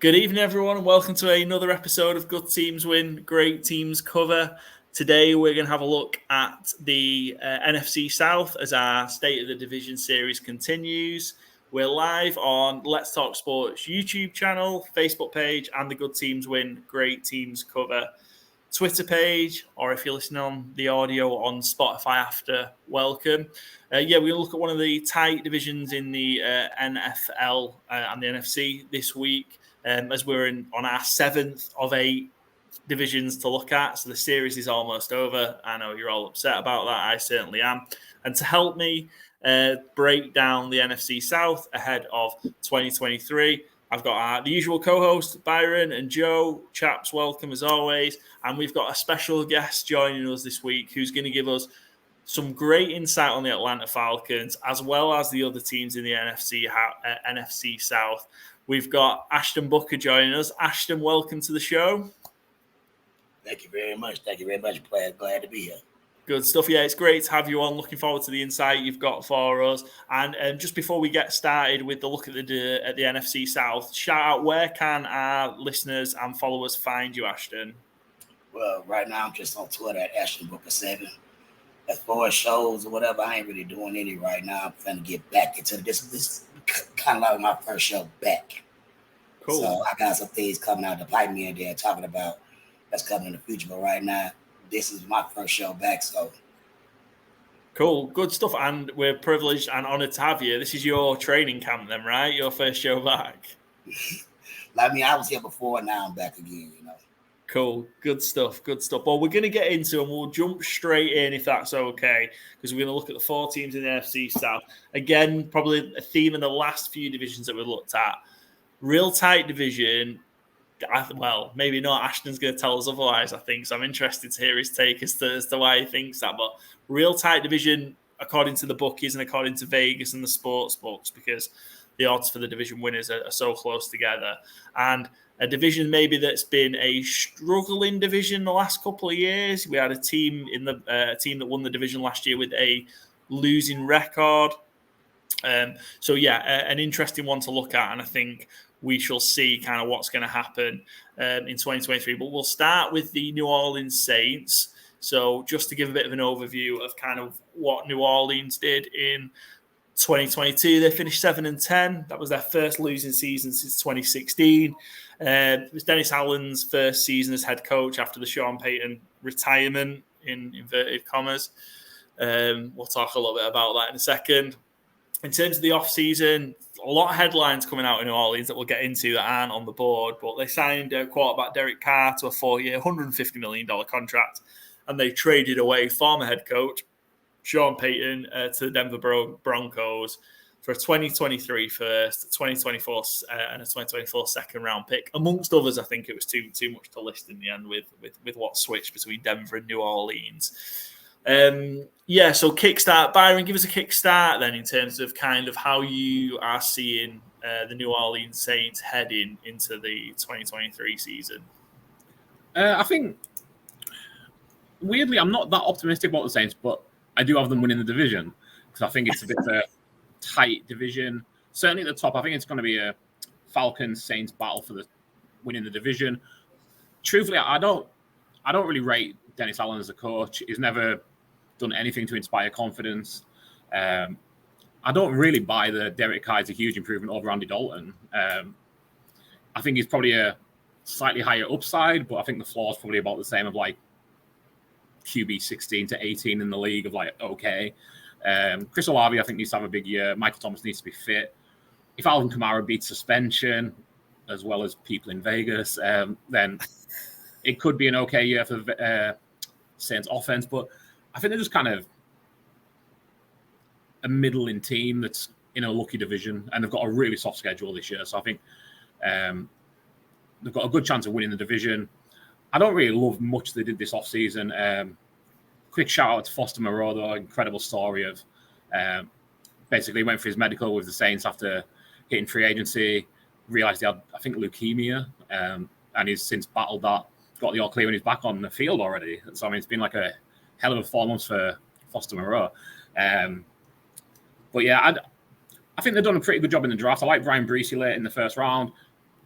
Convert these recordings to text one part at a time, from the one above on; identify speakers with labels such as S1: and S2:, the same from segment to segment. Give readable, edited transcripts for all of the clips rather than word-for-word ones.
S1: Good evening, everyone, and welcome to another episode of Good Teams Win, Great Teams Cover. Today, we're going to have a look at the NFC South as our State of the Division series continues. We're live on Let's Talk Sports YouTube channel, Facebook page, and the Good Teams Win, Great Teams Cover Twitter page, or if you're listening on the audio on Spotify after, welcome. We're going to look at one of the tight divisions in the NFL and the NFC this week. As we're on our 7th of 8 divisions to look at. So the series is almost over. I know you're all upset about that. I certainly am. And to help me break down the NFC South ahead of 2023, I've got the usual co-hosts, Byron and Joe. Chaps, welcome as always. And we've got a special guest joining us this week who's going to give us some great insight on the Atlanta Falcons, as well as the other teams in the NFC South. We've got Ashton Booker joining us. Ashton, welcome to the show.
S2: Thank you very much. Glad to be here.
S1: Good stuff. Yeah, it's great to have you on. Looking forward to the insight you've got for us. And just before we get started with the look at the NFC South, shout out, where can our listeners and followers find you, Ashton?
S2: Well, right now I'm just on Twitter at Ashton Booker 7. As far as shows or whatever, I ain't really doing any right now. I'm trying to get back into this kind of like my first show back.
S1: Cool.
S2: So I got some things coming out to pipe me in there talking about that's coming in the future. But right now, this is my first show back. So
S1: cool, good stuff. And we're privileged and honored to have you. This is your training camp then, right? Your first show back.
S2: I mean, I was here before, now I'm back again, you know.
S1: Cool. Good stuff. Well, we're going to get into, and we'll jump straight in if that's okay, because we're going to look at the 4 teams in the NFC South. Again, probably a theme in the last few divisions that we've looked at. Real tight division. Well, maybe not. Ashton's going to tell us otherwise, I think. So I'm interested to hear his take as to why he thinks that. But real tight division, according to the bookies and according to Vegas and the sports books, because the odds for the division winners are so close together. And a division maybe that's been a struggling division the last couple of years. We had a team that won the division last year with a losing record. An interesting one to look at, and I think we shall see kind of what's going to happen in 2023. But we'll start with the New Orleans Saints. So just to give a bit of an overview of kind of what New Orleans did in 2022, they finished 7-10. That was their first losing season since 2016. It was Dennis Allen's first season as head coach after the Sean Payton retirement, in inverted commas. We'll talk a little bit about that in a second. In terms of the offseason, a lot of headlines coming out in New Orleans that we'll get into that aren't on the board, but they signed quarterback Derek Carr to a 4-year, $150 million contract, and they traded away former head coach Sean Payton to the Denver Broncos for a 2023 first, 2024 and a 2024 second round pick. Amongst others, I think it was too much to list in the end with what switched between Denver and New Orleans. So kickstart, Byron, give us a kickstart then in terms of kind of how you are seeing the New Orleans Saints heading into the 2023 season.
S3: I think, weirdly, I'm not that optimistic about the Saints, but I do have them winning the division because I think it's a bit of a tight division. Certainly at the top, I think it's going to be a Falcons-Saints battle for the winning the division. Truthfully, I don't really rate Dennis Allen as a coach. He's never done anything to inspire confidence. I don't really buy the Derek Carr is a huge improvement over Andy Dalton. I think he's probably a slightly higher upside, but I think the floor is probably about the same of like QB 16 to 18 in the league of like, okay. Chris Olave, I think, needs to have a big year. Michael Thomas needs to be fit. If Alvin Kamara beats suspension, as well as people in Vegas, then it could be an okay year for the Saints offense. But I think they're just kind of a middling team that's in a lucky division, and they've got a really soft schedule this year. So I think they've got a good chance of winning the division. I don't really love much they did this offseason. Quick shout out to Foster Moreau, though. Incredible story of basically went for his medical with the Saints after hitting free agency, realized he had, I think, leukemia, and he's since battled that, got the all clear, and he's back on the field already. So, I mean, it's been like a hell of a 4 months for Foster Moreau. But yeah, I think they've done a pretty good job in the draft. I like Brian Breesy late in the first round.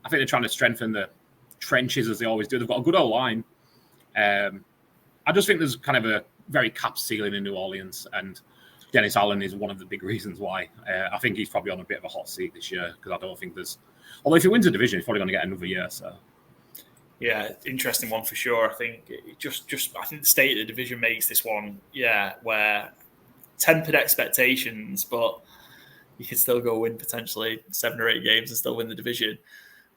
S3: I think they're trying to strengthen the trenches as they always do. They've got a good O-line. I just think there's kind of a very capped ceiling in New Orleans, and Dennis Allen is one of the big reasons why. I think he's probably on a bit of a hot seat this year because I don't think there's. Although if he wins a division, he's probably going to get another year. So.
S1: Yeah, interesting one for sure. I think I think the state of the division makes this one, where tempered expectations, but you can still go win potentially 7 or 8 games and still win the division.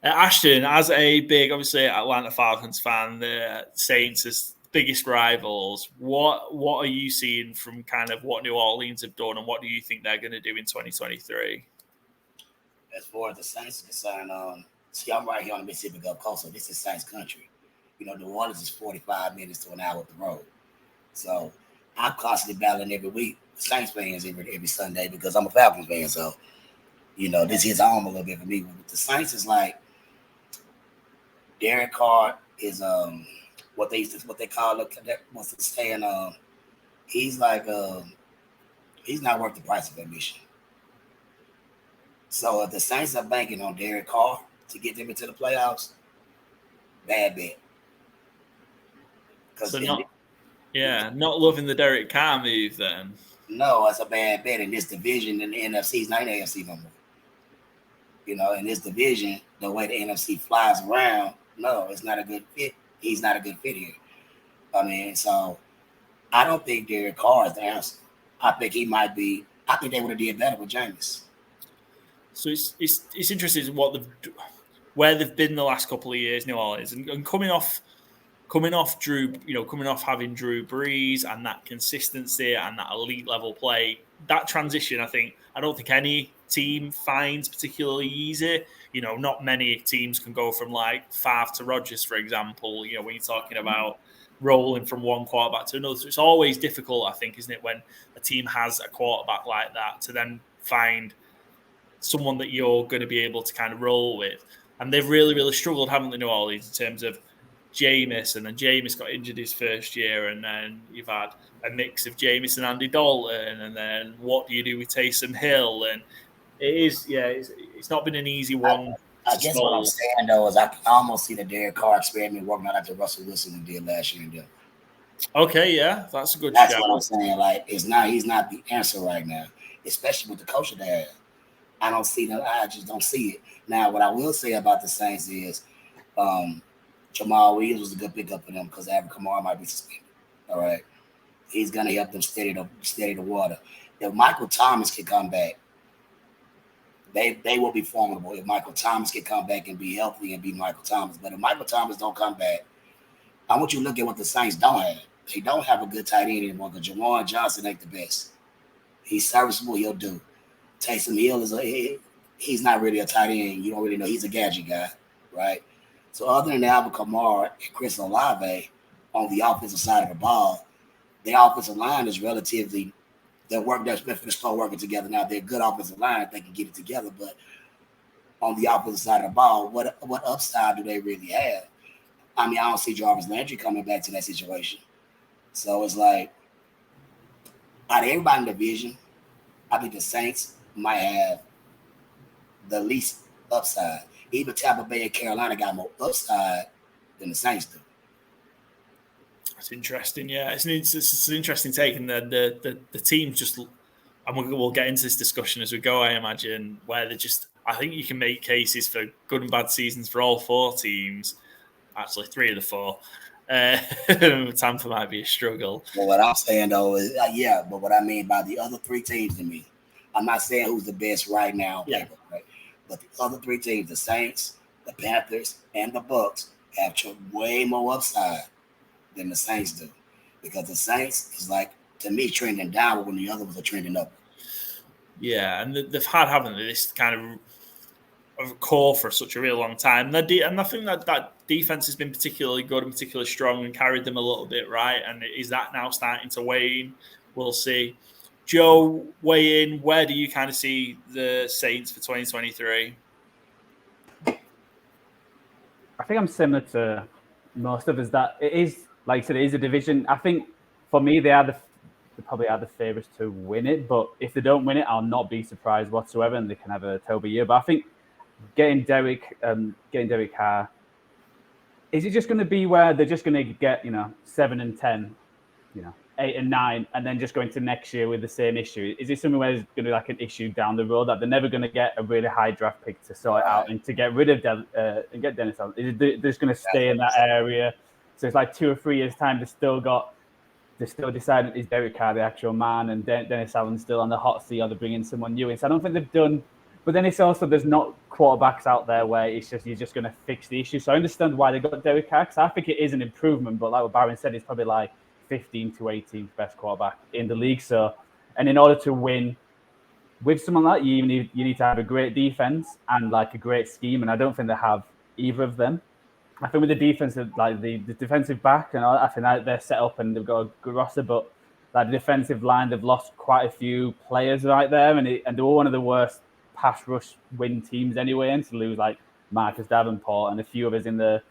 S1: Ashton, as a big, obviously, Atlanta Falcons fan, the Saints as biggest rivals, what are you seeing from kind of what New Orleans have done, and what do you think they're going to do in 2023?
S2: As far as the Saints are concerned, see, I'm right here on the Mississippi Gulf Coast, so this is Saints country. New Orleans is 45 minutes to an hour up the road. So I'm constantly battling every week with Saints fans every Sunday because I'm a Falcons fan. So, this hits home a little bit for me. But the Saints is like Derek Carr is what they call what's the saying? He's like he's not worth the price of admission. So if the Saints are banking on Derek Carr to get them into the playoffs, bad bet.
S1: So not loving the Derek Carr move then.
S2: No, it's a bad bet in this division, and the NFC is not in the AFC no more. In this division, the way the NFC flies around, no, it's not a good fit. He's not a good fit here. So I don't think Derek Carr is the answer. I think he might be. I think they would have did better with Jameis.
S1: So it's interesting where they've been the last couple of years, New Orleans, and coming off Drew, coming off having Drew Brees and that consistency and that elite level play, that transition, I don't think any team finds particularly easy. Not many teams can go from like Favre to Rodgers, for example. When you're talking about rolling from one quarterback to another, so it's always difficult, I think, isn't it, when a team has a quarterback like that to then find someone that you're going to be able to kind of roll with. And they've really, really struggled, haven't they, New Orleans, in terms of Jameis, and then Jameis got injured his first year, and then you've had a mix of Jameis and Andy Dalton, and then what do you do with Taysom Hill? And it's not been an easy one.
S2: I guess what I'm saying, though, is I can almost see the Derek Carr experiment working out after Russell Wilson did last year.
S1: Okay, yeah, that's a good
S2: That's
S1: shout.
S2: what I'm saying. Like, he's not the answer right now, especially with the coach that they have. I just don't see it. Now, what I will say about the Saints is Jamal Williams was a good pickup for them because Alvin Kamara might be suspended. All right. He's going to help them steady the water. If Michael Thomas can come back, they will be formidable. If Michael Thomas can come back and be healthy and be Michael Thomas. But if Michael Thomas don't come back, I want you to look at what the Saints don't have. They don't have a good tight end anymore because Jawan Johnson ain't the best. He's serviceable. He'll do. Taysom Hill he's not really a tight end. You don't really know. He's a gadget guy, right? So other than Alvin Kamara and Chris Olave on the offensive side of the ball, their offensive line is relatively they're still working together. Now they're a good offensive line if they can get it together, but on the opposite side of the ball, what upside do they really have? I don't see Jarvis Landry coming back to that situation. So it's like out of everybody in the division, I think the Saints might have the least upside. Even Tampa Bay and Carolina got more upside than the Saints do.
S1: That's interesting. Yeah, it's an interesting take, and the team just. And we'll get into this discussion as we go. I imagine where I think you can make cases for good and bad seasons for all 4 teams. Actually, 3 of the 4. Tampa might be a struggle.
S2: Well, what I'm saying though is, but what I mean by the other 3 teams to me, I'm not saying who's the best right now, paper, right? But the other 3 teams, the Saints, the Panthers, and the Bucs, have way more upside than the Saints do. Because the Saints is like, to me, trending downward when the other ones are trending up.
S1: Yeah, and they've had, haven't they, this kind of core for such a really long time. And I think that defense has been particularly good and particularly strong and carried them a little bit, right? And is that now starting to wane? We'll see. Joe, weigh in. Where do you kind of see the Saints for 2023?
S4: I think I'm similar to most of us that it is, like I said, it is a division. I think for me, they probably are the favourites to win it. But if they don't win it, I'll not be surprised whatsoever, and they can have a terrible year. But I think getting Derek Carr. Is it just going to be where they're just going to get 7 and 10, 8 and 9, and then just go into next year with the same issue? Is it something where there's going to be like an issue down the road that they're never going to get a really high draft pick to sort it out and to get rid of and get Dennis Allen? They're just going to stay in that area. So it's like 2 or 3 years time. They're still deciding is Derek Carr the actual man, and Dennis Allen's still on the hot seat, or they're bringing someone new in. So I don't think they've done. But then it's also there's not quarterbacks out there where it's just you're just going to fix the issue. So I understand why they got Derek Carr, because I think it is an improvement. But like what Byron said, it's probably like 15 to 18th best quarterback in the league. So, and in order to win with someone like you need to have a great defense and like a great scheme. And I don't think they have either of them. I think with the defense, like the defensive back, and I think they're set up and they've got a good roster. But like the defensive line, they've lost quite a few players right there, and they were one of the worst pass rush win teams anyway, and to lose like Marcus Davenport and a few others in the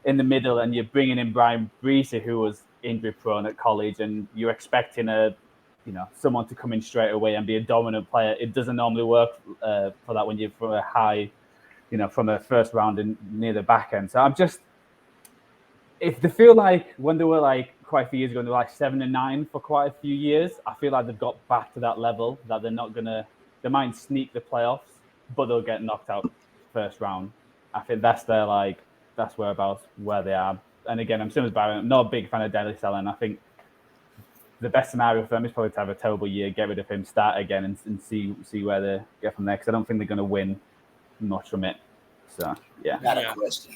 S4: middle, and you're bringing in Brian Breesy, who was injury prone at college, and you're expecting someone to come in straight away and be a dominant player. It doesn't normally work for that when you're from a high, from a first round and near the back end. So I'm just, if they feel like when they were like quite a few years ago, they were like 7 and 9 for quite a few years, I feel like they've got back to that level that they might sneak the playoffs, but they'll get knocked out first round. I think that's whereabouts where they are. And again, I'm similar to Byron. I'm not a big fan of Dennis Allen. I think the best scenario for them is probably to have a terrible year, get rid of him, start again, and see where they get from there. Because I don't think they're going to win much from it. So yeah.
S2: I got a question.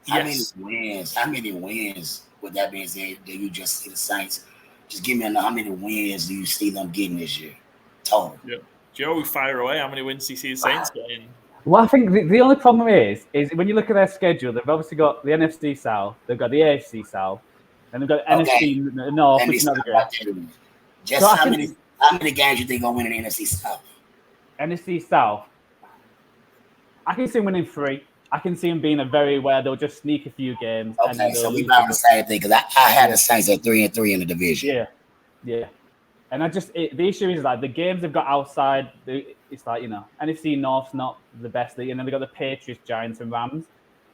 S2: How many wins would that being said do you just see the Saints? Just give me how many wins do you see them getting this year total?
S1: Yeah. Joe, fire away. How many wins do you see the Saints getting?
S4: Well, I think the only problem is when you look at their schedule, they've obviously got the NFC South, they've got the AFC South, and they've got NFC North, which is not good.
S2: Just so how many games you think gonna win in the NFC South?
S4: NFC South, I can see them winning 3. I can see them being where they'll just sneak a few games.
S2: Okay, so we about the same thing, because I had the Saints at 3-3 in the division.
S4: Yeah. And the issue is like the games they've got outside, it's like, NFC North's not the best league, and then they've got the Patriots, Giants, and Rams.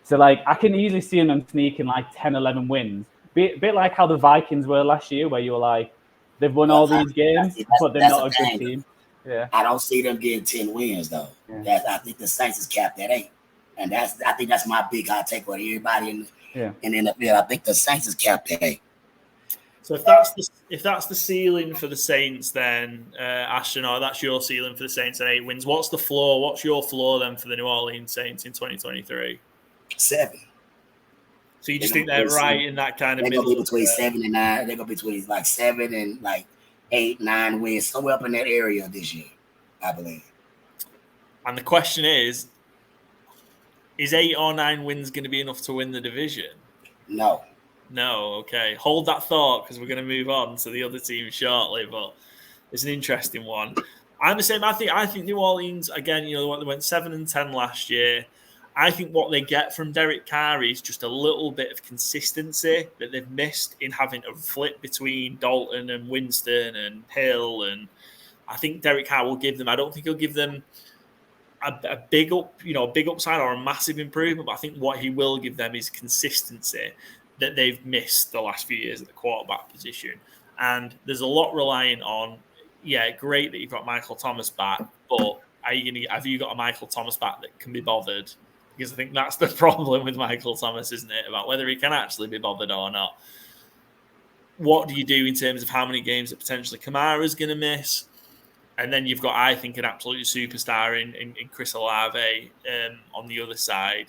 S4: So like I can easily see them sneaking like 10, 11 wins. Bit like how the Vikings were last year, where you were like, they've won all these games, but they're not a good team. Yeah.
S2: I don't see them getting 10 wins though. Yeah. I think the Saints is capped at 8. And I think that's my big hot take with everybody in the NFL. I think the Saints is capped at 8.
S1: So if that's the ceiling for the Saints, then Ashton, that's your ceiling for the Saints at 8 wins. What's the floor? What's your floor then for the New Orleans Saints in 2023?
S2: 7.
S1: So you just think they're right in that kind of middle?
S2: They're gonna be between 7 and 9. They're gonna be between like 7 and like 8, 9 wins, somewhere up in that area this year, I believe.
S1: And the question is 8 or 9 wins going to be enough to win the division?
S2: No.
S1: Okay. Hold that thought, because we're going to move on to the other team shortly, but it's an interesting one. I'm the same. I think New Orleans, again, they went 7 and 10 last year. I think what they get from Derek Carr is just a little bit of consistency that they've missed in having a flip between Dalton and Winston and Hill. And I think Derek Carr will give them, I don't think he'll give them a big upside or a massive improvement, but I think what he will give them is consistency that they've missed the last few years at the quarterback position. And there's a lot relying on, great that you've got Michael Thomas back, but have you got a Michael Thomas back that can be bothered? Because I think that's the problem with Michael Thomas, isn't it? About whether he can actually be bothered or not. What do you do in terms of how many games that potentially Kamara's going to miss? And then you've got, I think, an absolute superstar in Chris Olave on the other side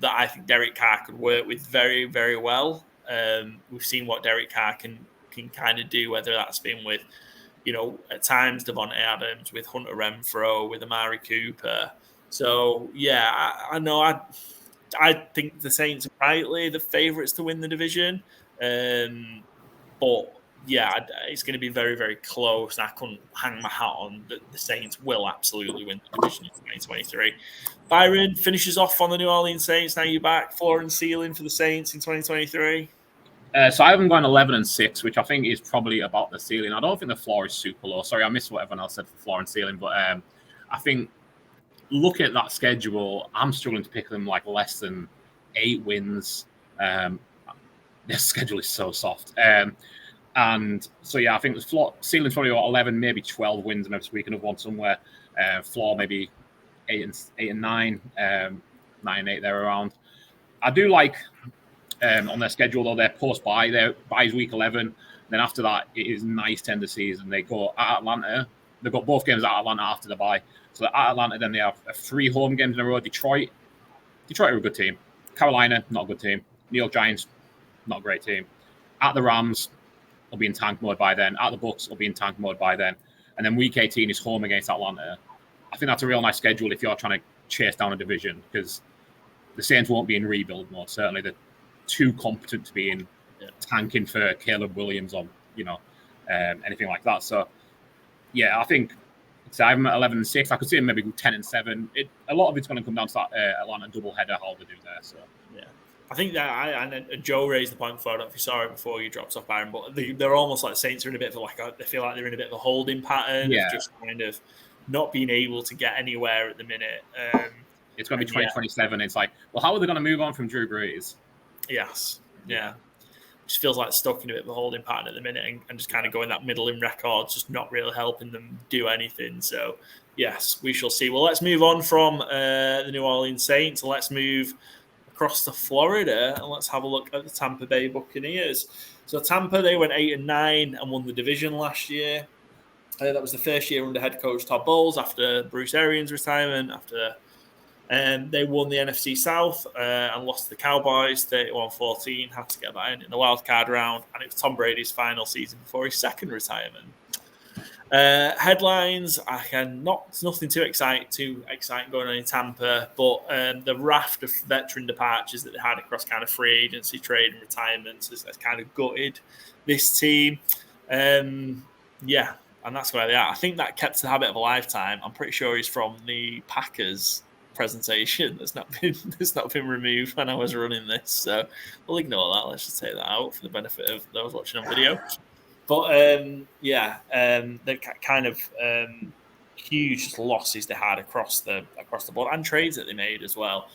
S1: that I think Derek Carr could work with very, very well. We've seen what Derek Carr can kind of do, whether that's been with, at times Devontae Adams, with Hunter Renfrow, with Amari Cooper. So, I know I think the Saints are rightly the favourites to win the division. But it's going to be very, very close. And I couldn't hang my hat on that the Saints will absolutely win the division in 2023. Byron finishes off on the New Orleans Saints. Now you're back. Floor and ceiling for the Saints in 2023.
S3: So I haven't gone 11-6, which I think is probably about the ceiling. I don't think the floor is super low. Sorry, I missed what everyone else said for floor and ceiling, but I think look at that schedule, I'm struggling to pick them like less than 8 wins. Their schedule is so soft. And so, yeah, I think the floor ceiling's probably about 11, maybe 12 wins, and maybe squeaking of one somewhere. Floor maybe 8 and 9, 9 and 8 there around. I do like on their schedule though, their post-bye. Their bye's week 11. Then after that, it is nice to end the season. They go at Atlanta. They've got both games at Atlanta after the bye. So at Atlanta, then they have 3 home games in a row. Detroit are a good team. Carolina, not a good team. New York Giants, not a great team. At the Rams, will be in tank mode by then. At the Bucs, will be in tank mode by then. And then week 18 is home against Atlanta. I think that's a real nice schedule if you're trying to chase down a division, because the Saints won't be in rebuild mode. Certainly, they're too competent to be in tanking for Caleb Williams or anything like that. So, yeah, I think I'm at 11-6. I could see him maybe 10-7. A lot of it's going to come down to that Atlanta doubleheader, how they do there. So,
S1: yeah. I think that Joe raised the point before. I don't know if you saw it before you dropped off, Byron, but they're almost like the Saints are in a bit of they feel like they're in a bit of a holding pattern of just kind of not being able to get anywhere at the minute.
S3: It's going to be 2027. It's like, well, how are they going to move on from Drew Brees?
S1: Yes. Yeah. Just feels like stuck in a bit of a holding pattern at the minute and just kind of going that middle in records, just not really helping them do anything. So, yes, we shall see. Well, let's move on from the New Orleans Saints. Let's move across to Florida and let's have a look at the Tampa Bay Buccaneers. So Tampa, they went 8-9 and won the division last year. That was the first year under head coach Todd Bowles after Bruce Arians' retirement. They won the NFC South and lost to the Cowboys 31-14. Had to get that in the wild card round, and it was Tom Brady's final season before his second retirement. Headlines, nothing too exciting going on in Tampa, but the raft of veteran departures that they had across kind of free agency, trade, and retirements has kind of gutted this team. And that's where they are. I think that kept the habit of a lifetime. I'm pretty sure he's from the Packers presentation that's not been removed when I was running this. So we'll ignore that. Let's just take that out for the benefit of those watching on video. But the kind of huge losses they had across the board and trades that they made as well.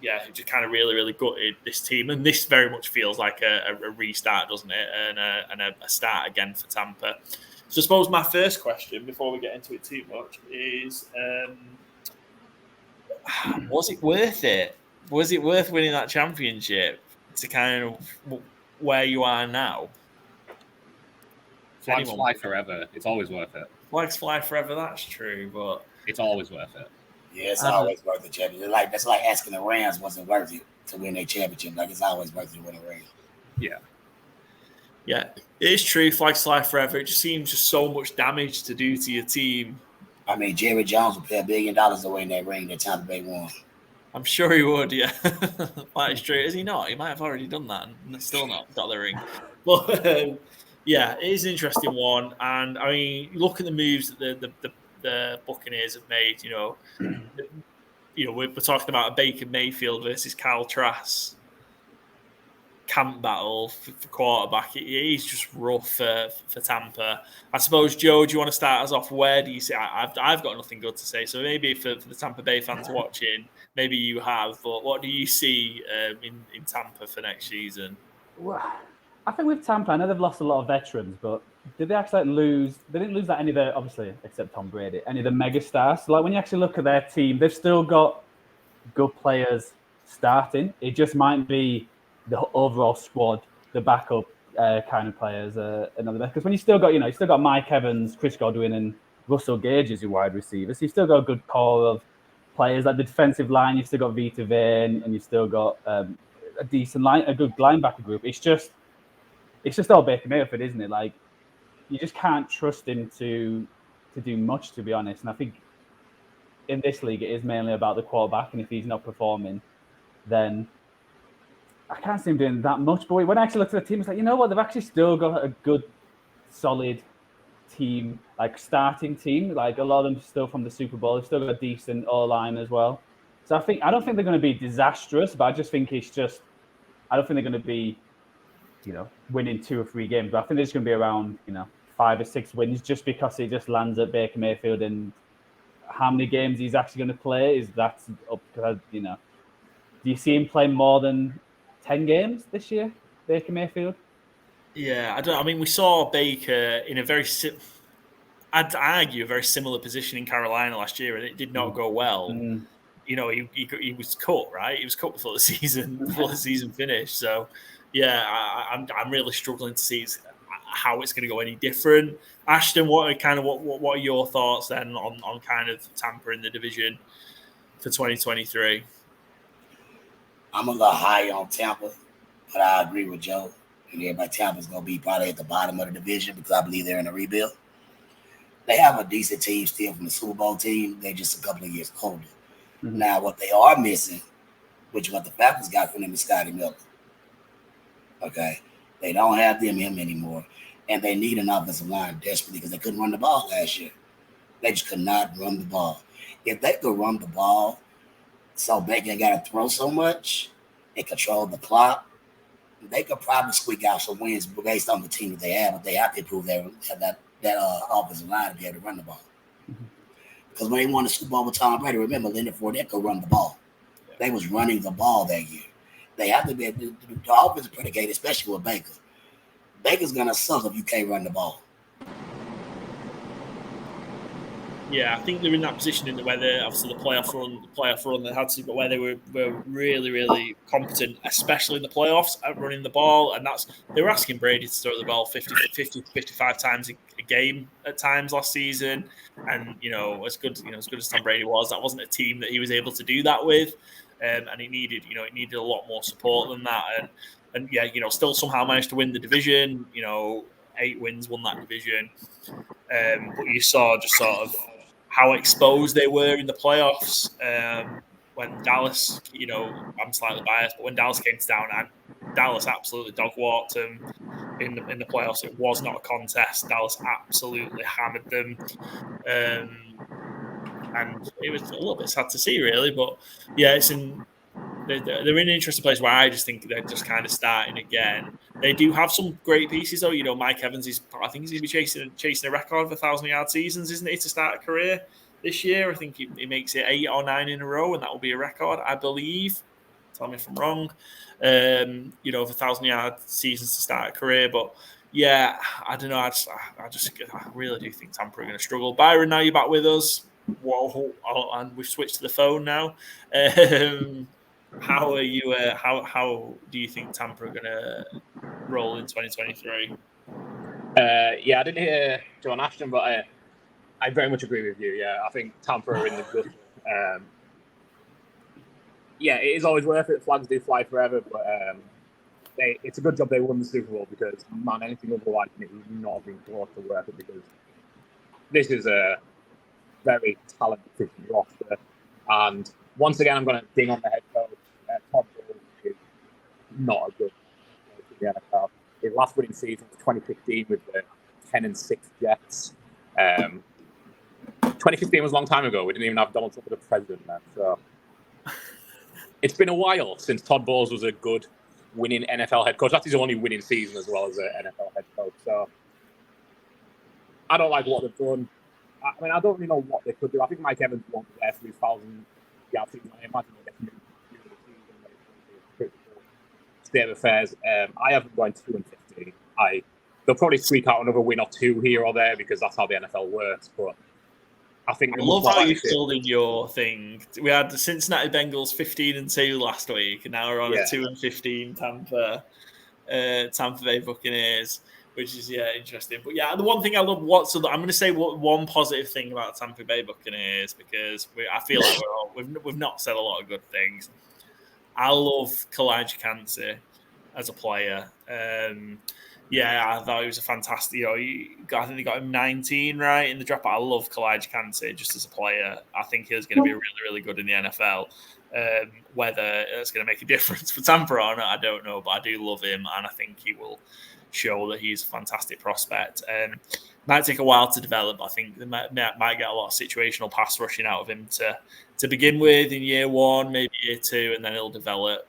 S1: It just kind of really, really gutted this team. And this very much feels like a restart, doesn't it? And a start again for Tampa. So I suppose my first question, before we get into it too much, is was it worth it? Was it worth winning that championship to kind of where you are now?
S3: Flags fly forever. It's always worth it.
S1: Flags fly forever, that's true, but
S3: it's always worth it.
S2: Yeah, it's always worth the championship. That's like asking the Rams wasn't worth it to win their championship. Like, it's always worth it to win a Rams.
S3: Yeah.
S1: Yeah, it is true. Flags fly forever. It just seems just so much damage to do to your team.
S2: I mean, Jerry Jones would pay $1 billion to win that ring that Tampa Bay won.
S1: I'm sure he would, yeah. That is true. Is he not? He might have already done that and still not got the ring. But, it is an interesting one. And, I mean, look at the moves that the Buccaneers have made. We're talking about a Baker Mayfield versus Kyle Trask camp battle for quarterback. He's just rough for Tampa. I suppose, Joe, do you want to start us off? Where do you see? I've got nothing good to say. So maybe for the Tampa Bay fans watching, maybe you have. But what do you see in Tampa for next season?
S4: Well, I think with Tampa, I know they've lost a lot of veterans, but did they actually lose? They didn't lose that any of the, obviously, except Tom Brady, any of the megastars. So, when you actually look at their team, they've still got good players starting. It just might be the overall squad, the backup kind of players, another best. Because when you still got Mike Evans, Chris Godwin, and Russell Gage as your wide receivers, so you've still got a good core of players. Like the defensive line, you've still got Vita Vane, and you've still got a good linebacker group. It's just all Baker Mayfield, isn't it? Like, you just can't trust him to do much, to be honest. And I think in this league, it is mainly about the quarterback, and if he's not performing, then I can't see him doing that much. But when I actually looked at the team, it's like, you know what? They've actually still got a good, solid team, like starting team. Like, a lot of them still from the Super Bowl. They've still got a decent O-line as well. So I don't think they're going to be disastrous, but I just think I don't think they're going to be, winning 2 or 3 games. But I think they're just going to be around, 5 or 6 wins, just because it just lands at Baker Mayfield. And how many games he's actually going to play is that's up to, you know. Do you see him play more than 10 games this year, Baker Mayfield?
S1: Yeah, I mean, we saw Baker in a very, I'd argue, a very similar position in Carolina last year, and it did not go well. You know, he was cut, right? He was cut before the season finished. So, yeah, I'm really struggling to see how it's going to go any different. Ashton, what are your thoughts then on kind of Tampa in the division for 2023?
S2: I'm a little high on Tampa, but I agree with Joe. And everybody, Tampa's going to be probably at the bottom of the division because I believe they're in a rebuild. They have a decent team still from the Super Bowl team. They're just a couple of years older. Now, what they are missing, which what the Falcons got from them, is Scotty Miller. Okay? They don't have him anymore. And they need an offensive line desperately because they couldn't run the ball last year. They just could not run the ball. If they could run the ball so Baker ain't got to throw so much and control the clock, they could probably squeak out some wins based on the team that they have, but they have to improve that offensive line to be able to run the ball. Because when they won the Super Bowl with Tom Brady, remember, Leonard Fournette could run the ball. They was running the ball that year. They have to be able to, the offense is predicated, especially with Baker. Baker's going to suck if you can't run the ball.
S1: Yeah, I think they're in that position in where they're obviously the playoff run they had to, but where they were really, really competent, especially in the playoffs at running the ball. And they were asking Brady to throw the ball 50 to 55 times a game at times last season. And, as good as Tom Brady was, that wasn't a team that he was able to do that with. And it needed a lot more support than that. And yeah, still somehow managed to win the division, 8 wins, won that division. But you saw just sort of how exposed they were in the playoffs when Dallas, I'm slightly biased, but when Dallas came to town, Dallas absolutely dog-walked them in the playoffs. It was not a contest. Dallas absolutely hammered them. And it was a little bit sad to see, really. But, yeah, they're in an interesting place where I just think they're just kind of starting again. They do have some great pieces, though. Mike Evans I think he's going to be chasing a record of 1,000-yard seasons, isn't he, to start a career this year? I think he makes it 8 or 9 in a row, and that will be a record, I believe. Tell me if I'm wrong. Of 1,000-yard seasons to start a career, but yeah, I don't know. I really do think Tampa are going to struggle. Byron, now you're back with us. Whoa, and we've switched to the phone now. How are you? How do you think Tampa are going to roll in 2023?
S3: Yeah, I didn't hear John Ashton, but I very much agree with you. Yeah, I think Tampa are in the good. Yeah, it is always worth it. Flags do fly forever, but it's a good job they won the Super Bowl because, man, anything otherwise it would not have been close to worth it because this is a very talented roster. And once again, I'm going to ding on the head coach. Todd Bowles is not a good coach in the NFL. His last winning season was 2015 with the 10-6 Jets. 2015 was a long time ago. We didn't even have Donald Trump as the president then. So it's been a while since Todd Bowles was a good winning NFL head coach. That's his only winning season as well as an NFL head coach. So I don't like what they've done. I mean, I don't really know what they could do. I think Mike Evans won't be there for his 1,000-yard season. I imagine they'll get him in the season. It's a critical state of affairs. I have them going 2-15. They'll probably squeak out another win or 2 here or there because that's how the NFL works. But I think
S1: I love how you filled in your thing. We had the Cincinnati Bengals 15-2 last week, and now we're on a 2-15 Tampa Bay Buccaneers, which is interesting. But yeah, the one thing I love, I'm going to say one positive thing about Tampa Bay Buccaneers because I feel like we've not said a lot of good things. I love Kalijah Kancey as a player. I thought he was a fantastic. I think they got him 19 right in the draft. But I love Kalijah Kancey just as a player. I think he's going to be really, really good in the NFL. Whether it's going to make a difference for Tampa or not, I don't know. But I do love him, and I think he will show that he's a fantastic prospect. Might take a while to develop. I think they might get a lot of situational pass rushing out of him to begin with in year 1, maybe year 2, and then he'll develop.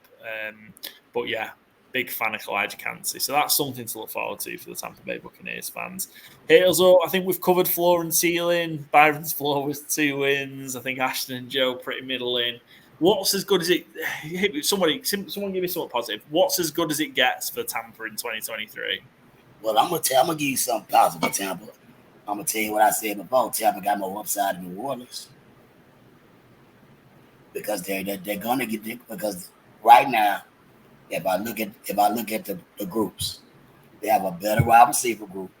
S1: But yeah. big fan of Elijah Cansey. So that's something to look forward to for the Tampa Bay Buccaneers fans. Haters up, I think we've covered floor and ceiling. Byron's floor was 2 wins. I think Ashton and Joe pretty middling. What's as good as it? Someone give me something positive. What's as good as it gets for Tampa in 2023?
S2: Well, I'm gonna give you something positive, Tampa. I'm gonna tell you what I said before. Tampa got more upside than New Orleans because they're gonna get because right now, if I look at the groups, they have a better wide receiver group,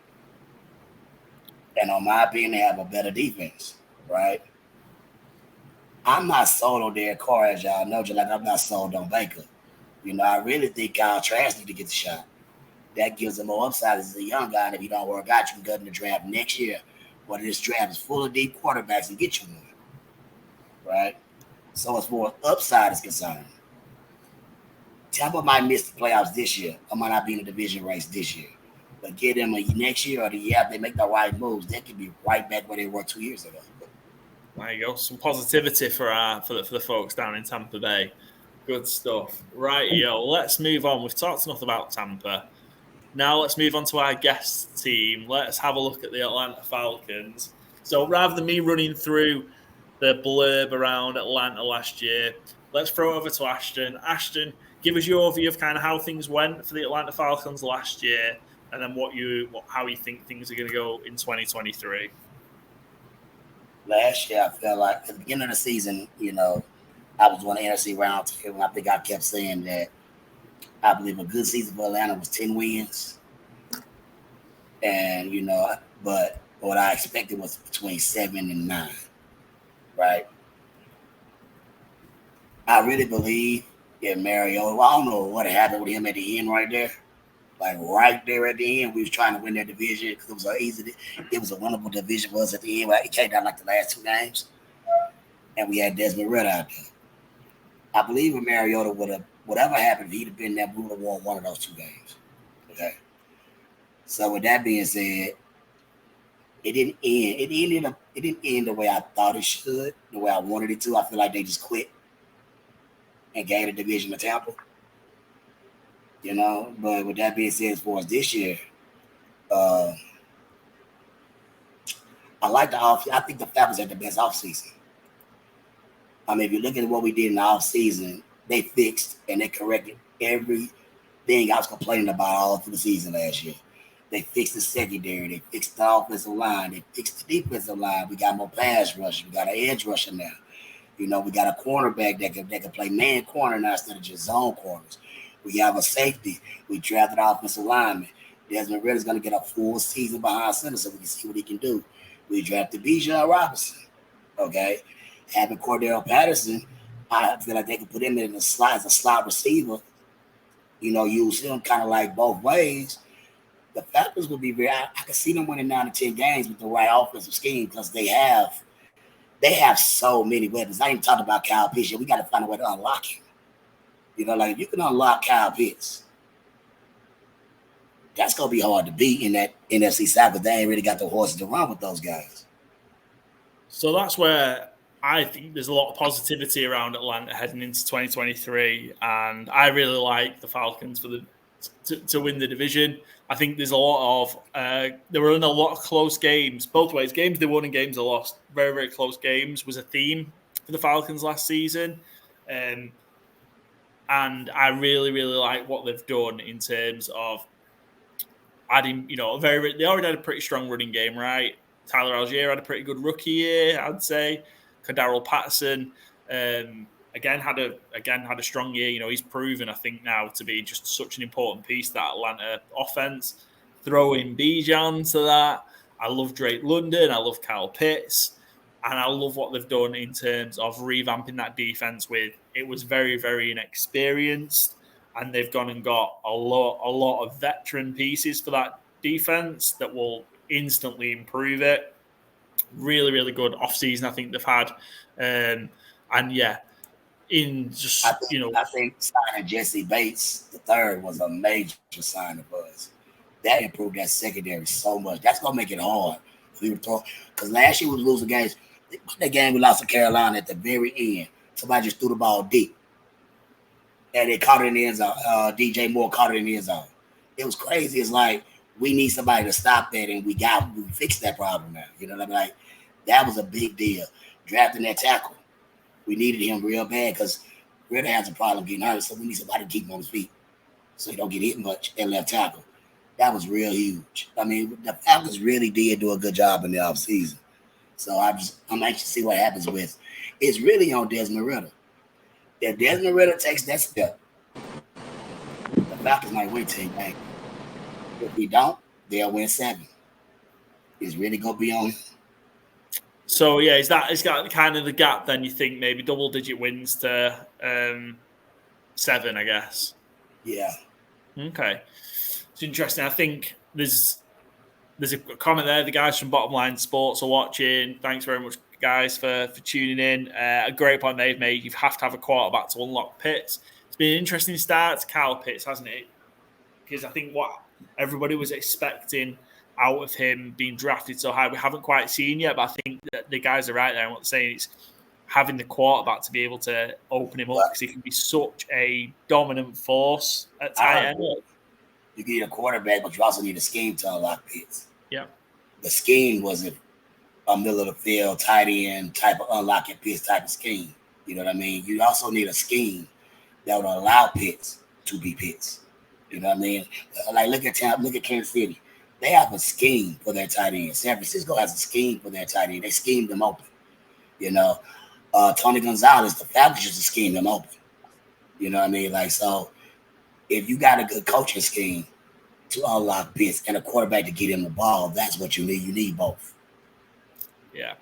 S2: and in my opinion, they have a better defense. Right? I'm not sold on Derek Carr, as y'all know, just like I'm not sold on Baker. I really think Kyle Trask needs to get the shot. That gives him more upside as a young guy, and if he don't work out, you can go in the draft next year. But this draft is full of deep quarterbacks and get you one. Right? So as far as upside is concerned, Tampa might miss the playoffs this year. Or might not be in the division race this year. But get them next year or the year if they make the right moves, they could be right back where they were 2 years ago.
S1: There you go. Some positivity for the folks down in Tampa Bay. Good stuff. Right, let's move on. We've talked enough about Tampa. Now let's move on to our guest team. Let's have a look at the Atlanta Falcons. So rather than me running through the blurb around Atlanta last year, let's throw it over to Ashton. Ashton, give us your view of kind of how things went for the Atlanta Falcons last year, and then how you think things are going to go in 2023.
S2: Last year, I felt like at the beginning of the season, I was on the NFC round table, and I think I kept saying that I believe a good season for Atlanta was 10 wins. And, but what I expected was between 7 and 9, right? I really believe in Mariota. I don't know what happened with him at the end right there. Like right there at the end, we was trying to win that division because it was a winnable division for us at the end. It came down like the last 2 games, and we had Desmond Ridder out there. I believe if Mariota whatever happened, if he'd have been there, we would have won one of those 2 games. Okay. So with that being said, it didn't end. It didn't end the way I thought it should, the way I wanted it to. I feel like they just quit and gave the division to Tampa. But with that being said, as far as this year, I like the off. I think the Falcons had the best offseason. I mean, if you look at what we did in the offseason, they fixed and they corrected everything I was complaining about all through the season last year. They fixed the secondary. They fixed the offensive line. They fixed the defensive line. We got more pass rush. We got an edge rusher now. We got a cornerback that can play man corner now instead of just zone corners. We have a safety. We drafted an offensive lineman. Desmond Ridder's going to get a full season behind center so we can see what he can do. We drafted Bijan Robinson. Okay. Having Cordell Patterson, I feel like they can put him in the slot as a slot receiver. Use him kind of like both ways. The Falcons will be very. I can see them winning 9 to 10 games with the right offensive scheme because they have so many weapons. I ain't talking about Kyle Pitts yet. We got to find a way to unlock him. If you can unlock Kyle Pitts, that's going to be hard to beat in that NFC South, but they ain't really got the horses to run with those guys.
S1: So that's where I think there's a lot of positivity around Atlanta heading into 2023, and I really like the Falcons to win the division. I think there's a lot of there were in a lot of close games, both ways. Games they won and games they lost. Very, very close games was a theme for the Falcons last season. And I really, really like what they've done in terms of adding, they already had a pretty strong running game, right? Tyler Algier had a pretty good rookie year, I'd say. Cordarrelle Patterson, again had a strong year. He's proven, I think, now to be just such an important piece of that Atlanta offense. Throw in Bijan to that. I love Drake London. I love Kyle Pitts. And I love what they've done in terms of revamping that defense it was very, very inexperienced. And they've gone and got a lot of veteran pieces for that defense that will instantly improve it. Really, really good offseason I think they've had. I
S2: think signing Jesse Bates III was a major sign for us. That improved that secondary so much. That's gonna make it hard. Because last year we was losing games. That game we lost to Carolina at the very end. Somebody just threw the ball deep. and they caught it in the end zone. DJ Moore caught it in the end zone. It was crazy. It's like we need somebody to stop that, and we fixed that problem now. You know what I mean? Like, that was a big deal. Drafting that tackle, we needed him real bad because Ritter has a problem getting hurt, so we need somebody to keep him on his feet so he don't get hit much at left tackle. That was real huge. I mean, the Falcons really did do a good job in the offseason. So I'm anxious to see what happens with. It's really on Desmond Ritter. If Desmond Ritter takes that step, the Falcons might win 10 games. If we don't, they'll win 7. It's really gonna be on.
S1: So yeah, is that kind of the gap? Then you think maybe double-digit wins to 7, I guess.
S2: Yeah.
S1: Okay. It's interesting. I think there's a comment there. The guys from Bottom Line Sports are watching. Thanks very much, guys, for tuning in. A great point they've made. You have to have a quarterback to unlock Pitts. It's been an interesting start to Kyle Pitts, hasn't it? Because I think what everybody was expecting out of him being drafted so high, we haven't quite seen yet. But I think that the guys are right there. And what they're saying is having the quarterback to be able to open him up because he can be such a dominant force at tight end.
S2: You need a quarterback, but you also need a scheme to unlock Pitts.
S1: Yeah.
S2: The scheme wasn't a middle of the field, tight end type of unlocking Pitts type of scheme. You know what I mean? You also need a scheme that would allow Pitts to be Pitts. You know what I mean? Like look at Kansas City. They have a scheme for their tight end. San Francisco has a scheme for their tight end. They schemed them open. You know, Tony Gonzalez, the Falcons used to scheme them open. You know what I mean? Like, so if you got a good coaching scheme to unlock Pitts and a quarterback to get him the ball, that's what you need. You need both.
S1: Yeah.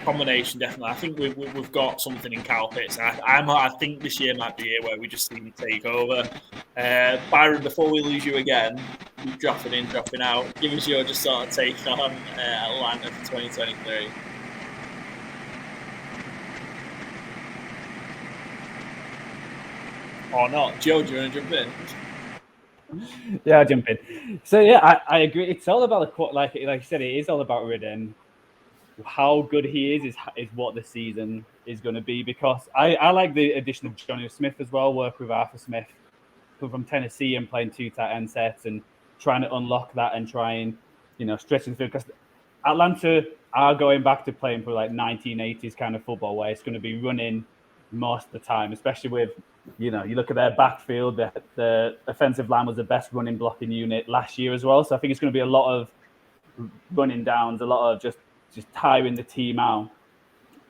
S1: Combination, definitely. I think we've got something in Kyle Pitts. I think this year might be the year where we just need to take over. Byron, before we lose you again, dropping in, dropping out, give us your just sort of take on Atlanta for 2023. Or not. Joe, do you want to jump in?
S4: Yeah, I'll jump in. So, yeah, I agree. It's all about, like you said, it is all about Ridden. How good he is what the season is going to be, because I like the addition of Johnny Smith as well, work with Arthur Smith, come from Tennessee and playing 2 tight end sets and trying to unlock that and try and, stretch the field. Because Atlanta are going back to playing for like 1980s kind of football where it's going to be running most of the time, especially with, you look at their backfield, the offensive line was the best running blocking unit last year as well. So I think it's going to be a lot of running downs, a lot of just tiring the team out.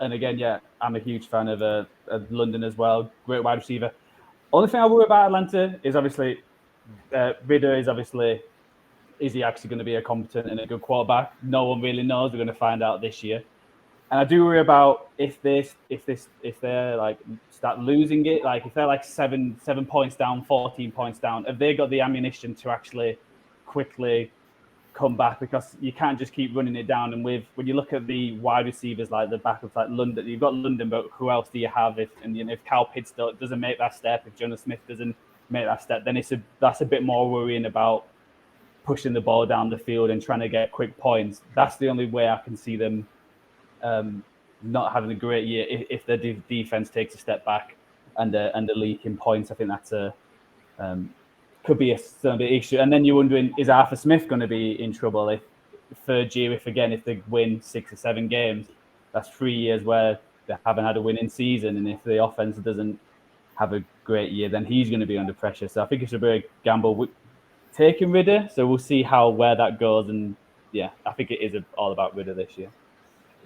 S4: And again, yeah, I'm a huge fan of London as well. Great wide receiver. Only thing I worry about Atlanta is obviously Ridder is he actually going to be a competent and a good quarterback? No one really knows. We're going to find out this year. And I do worry about if they're like start losing it, like if they're like 7 points down, 14 points down, have they got the ammunition to actually quickly come back? Because you can't just keep running it down. And when you look at the wide receivers, like the backups, like London, you've got London, but who else do you have? If Kyle Pitts doesn't make that step, if Jonas Smith doesn't make that step, then that's a bit more worrying about pushing the ball down the field and trying to get quick points. That's the only way I can see them not having a great year if the defense takes a step back and the leak in points. I think that's could be an issue. And then you're wondering, is Arthur Smith going to be in trouble if third year, if they win 6 or 7 games? That's 3 years where they haven't had a winning season. And if the offense doesn't have a great year, then he's going to be under pressure. So I think it's a big gamble with taking Ridder. So we'll see where that goes. And yeah, I think it is all about Ridder this year.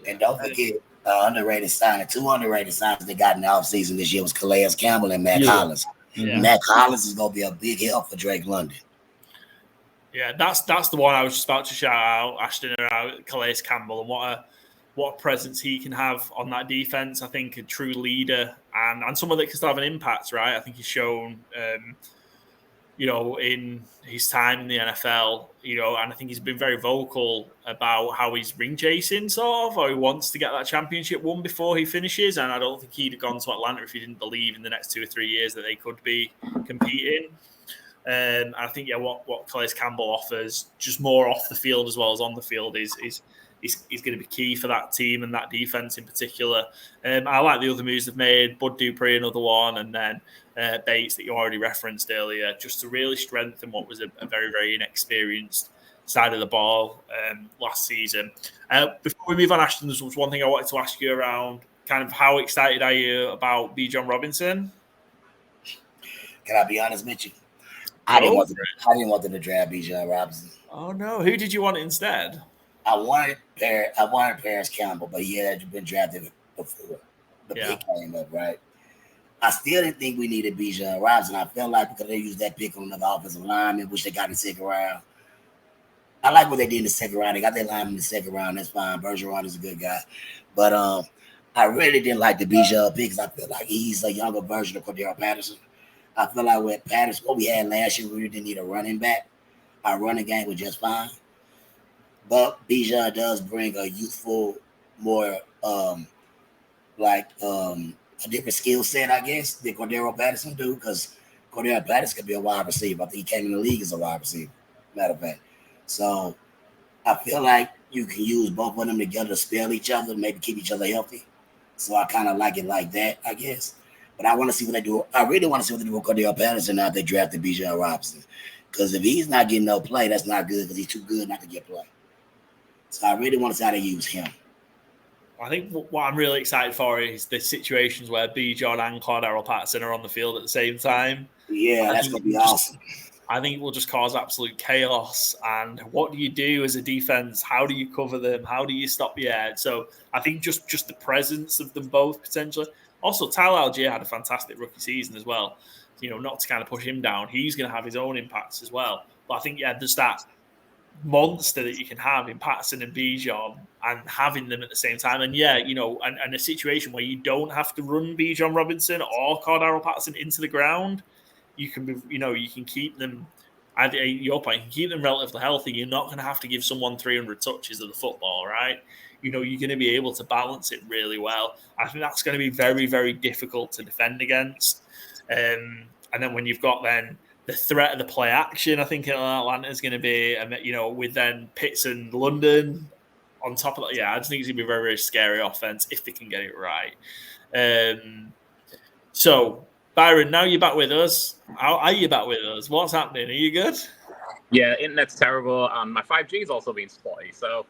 S2: And don't forget, underrated signing. 2 underrated signings they got in the offseason this year was Calais Campbell and Matt Collins. Yeah. Matt Collins is going to be a big help for Drake London.
S1: Yeah, that's the one I was just about to shout out, Ashton, about Calais Campbell, and what a presence he can have on that defense. I think a true leader and someone that can still have an impact, right? I think he's shown, in his time in the NFL, and I think he's been very vocal about how he's ring chasing, sort of, or he wants to get that championship won before he finishes. And I don't think he'd have gone to Atlanta if he didn't believe in the next 2 or 3 years that they could be competing. I think, what Calais Campbell offers, just more off the field as well as on the field, is he's going to be key for that team and that defense in particular. I like the other moves they've made. Bud Dupree, another one, and then Bates that you already referenced earlier, just to really strengthen what was a very, very inexperienced side of the ball last season. Before we move on, Ashton, there was one thing I wanted to ask you around kind of how excited are you about Bijan Robinson?
S2: Can I be honest with you? I didn't want them to draft Bijan Robinson.
S1: Oh no! Who did you want instead?
S2: I wanted Paris Campbell, but he had been drafted before the pick came up, right? I still didn't think we needed Bijan Robinson. I felt like because they used that pick on another offensive lineman, which they got in the second round. I like what they did in the second round. They got their lineman in the second round. That's fine. Bergeron is a good guy. But I really didn't like the Bijan pick because I feel like he's a younger version of Cordero Patterson. I feel like with Patterson, what we had last year, we really didn't need a running back. Our running game was just fine. But Bijan does bring a youthful, more a different skill set, I guess, than Cordero Patterson do, because Cordero Patterson could be a wide receiver. I think he came in the league as a wide receiver, matter of fact. So I feel like you can use both of them together to spell each other, maybe keep each other healthy. So I kind of like it like that, I guess. But I want to see what they do. I really want to see what they do with Cordero Patterson now they drafted Bijan Robinson. Because if he's not getting no play, that's not good because he's too good not to get play. So I really want to see how they use him.
S1: I think what I'm really excited for is the situations where Bijan and Cordero Patterson are on the field at the same time.
S2: Yeah, that's going to be awesome.
S1: I think it will just cause absolute chaos. And what do you do as a defense? How do you cover them? How do you stop the edge? So I think just the presence of them both potentially. Also, Tyler Algier had a fantastic rookie season as well. You know, not to kind of push him down. He's going to have his own impacts as well. But I think, there's that monster that you can have in Patterson and Bijan and having them at the same time. And and a situation where you don't have to run Bijan Robinson or Cordero Patterson into the ground. You can be, you can keep them, at your point, you can keep them relatively healthy. You're not going to have to give someone 300 touches of the football, right? You're going to be able to balance it really well. I think that's going to be very, very difficult to defend against. And then when you've got then the threat of the play action, I think Atlanta is going to be, with then Pitts and London on top of that. Yeah, I just think it's going to be a very, very scary offense if they can get it right. So, Byron, now you're back with us. How are you back with us? What's happening? Are you good?
S3: Yeah, internet's terrible, and my 5G's also been spotty, so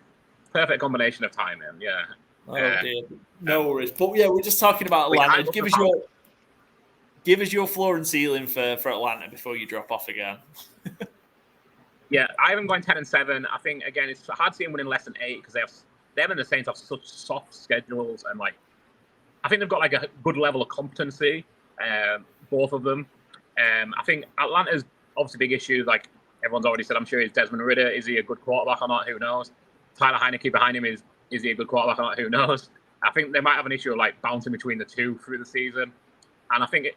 S3: perfect combination of timing, yeah.
S1: Oh, dear. No worries. But, yeah, we're just talking about Atlanta. Give us your floor and ceiling for Atlanta before you drop off again.
S3: Yeah, I haven't gone 10-7. I think, again, it's hard seeing winning less than 8 because them and the Saints have such soft schedules, and, I think they've got, a good level of competency. Both of them. I think Atlanta's obviously big issue. Like everyone's already said, I'm sure, is Desmond Ridder. Is he a good quarterback or not? Who knows? Tyler Heineke behind him, is he a good quarterback or not? Who knows? I think they might have an issue of bouncing between the two through the season. And I think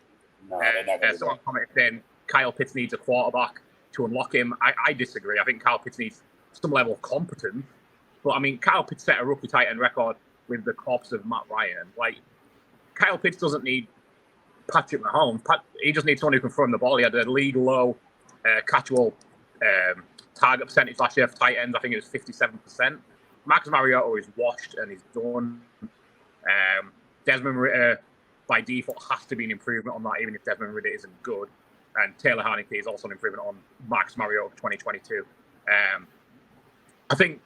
S3: someone commented saying Kyle Pitts needs a quarterback to unlock him. I disagree. I think Kyle Pitts needs some level of competence. But I mean, Kyle Pitts set a rookie tight end record with the corpse of Matt Ryan. Kyle Pitts doesn't need Patrick Mahomes. He just needs someone who can throw him the ball. He had a league low catchable target percentage last year for tight ends. I think it was 57%. Marcus Mariota is washed and he's done. Desmond Ridder, by default, has to be an improvement on that, even if Desmond Ridder isn't good. And Taylor Heineke is also an improvement on Marcus Mariota for 2022. I think,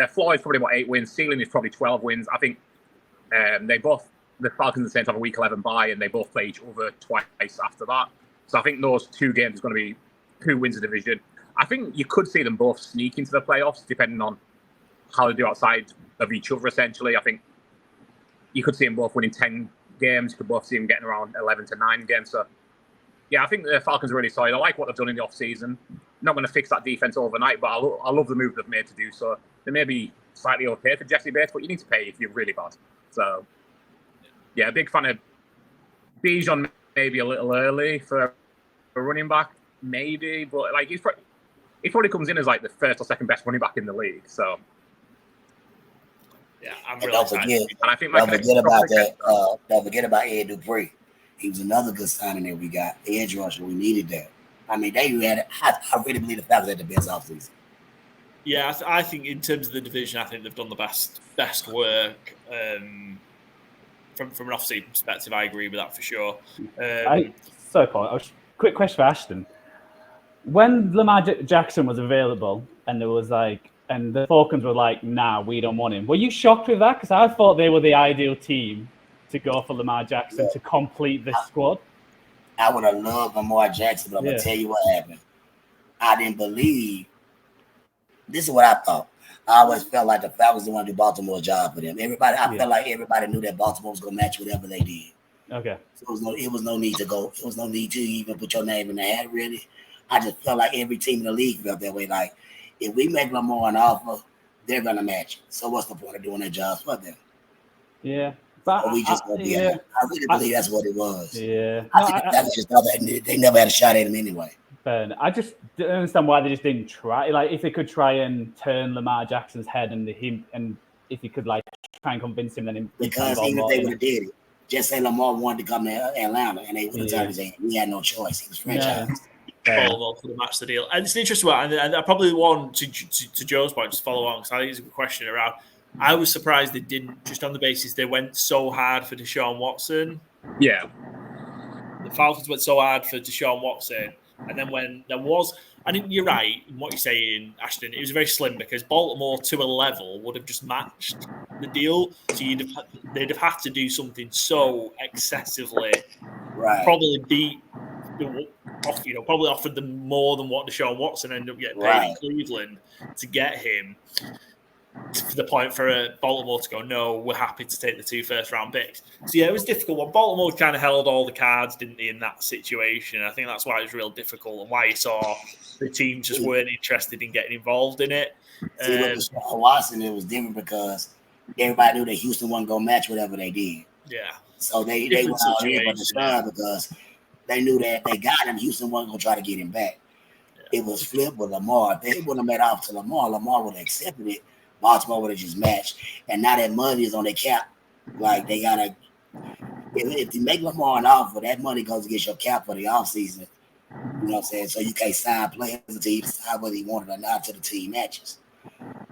S3: floor is probably 8 wins. Ceiling is probably 12 wins. I think the Falcons and Saints have a week 11 bye, and they both play each other twice after that. So I think those 2 games is going to be who wins the division. I think you could see them both sneak into the playoffs, depending on how they do outside of each other, essentially. I think you could see them both winning 10 games. You could both see them getting around 11-9 games. So, I think the Falcons are really solid. I like what they've done in the offseason. Not going to fix that defense overnight, but I love the move they've made to do so. They may be slightly okay for Jesse Bates, but you need to pay if you're really bad. So, a big fan of Bijan, maybe a little early for a running back, maybe, but he probably comes in as the first or second best running back in the league. So,
S1: I'm really excited.
S3: And I think
S2: don't forget about Ed Dupree. He was another good signing that we got. Edge rusher, we needed that. I mean, I really believe the Falcons had the best offseason.
S1: Yeah, I think in terms of the division, I think they've done the best work. From an off-season perspective, I agree with that for sure.
S4: Quick question for Ashton. When Lamar Jackson was available and there was and the Falcons were like, nah, we don't want him. Were you shocked with that? Because I thought they were the ideal team to go for Lamar Jackson to complete this squad.
S2: I would have loved Lamar Jackson, but I'm going to tell you what happened. I didn't believe. This is what I thought. I always felt like the Falcons didn't want to do Baltimore's job for them. I felt like everybody knew that Baltimore was going to match whatever they did.
S4: Okay.
S2: So it was no need to go. It was no need to even put your name in the hat, really. I just felt like every team in the league felt that way. Like, if we make Lamar an offer, they're going to match it. So what's the point of doing their jobs for them?
S4: Yeah.
S2: But we just gonna be I really believe that's what it was.
S4: Yeah.
S2: That was just they never had a shot at him anyway.
S4: But I just don't understand why they just didn't try. Like, if they could try and turn Lamar Jackson's head and if you could try and convince him, then
S2: because even if they would have did it, just say Lamar wanted to come to Atlanta, and they would have turned his head. We had no choice. He was franchised.
S1: For the match the deal, and it's an interesting one. And I probably want to Joe's point, just follow on because I think it's a good question around. I was surprised they didn't, just on the basis they went so hard for Deshaun Watson.
S3: Yeah,
S1: the Falcons went so hard for Deshaun Watson. And then when there was, I think you're right in what you're saying, Ashton. It was very slim because Baltimore to a level would have just matched the deal. So they'd have had to do something so excessively, probably probably offered them more than what Deshaun Watson ended up getting paid in Cleveland to get him. To the point for Baltimore to go, no, we're happy to take the 2 first-round picks. So, yeah, it was difficult. Well, Baltimore kind of held all the cards, didn't they, in that situation? I think that's why it was real difficult and why you saw the team just weren't interested in getting involved in it.
S2: See, with Deshaun Watson, it was different because everybody knew that Houston wasn't going to match whatever they did.
S1: Yeah.
S2: So they went all in for Deshaun because they knew that if they got him, Houston wasn't going to try to get him back. Yeah. It was flipped with Lamar. If they wouldn't have made off to Lamar would have accepted it. Baltimore would have just matched. And now that money is on their cap, like they got to – if you make Lamar an offer, that money goes against your cap for the offseason. You know what I'm saying? So you can't sign players until you decide whether you want it or not until the team matches.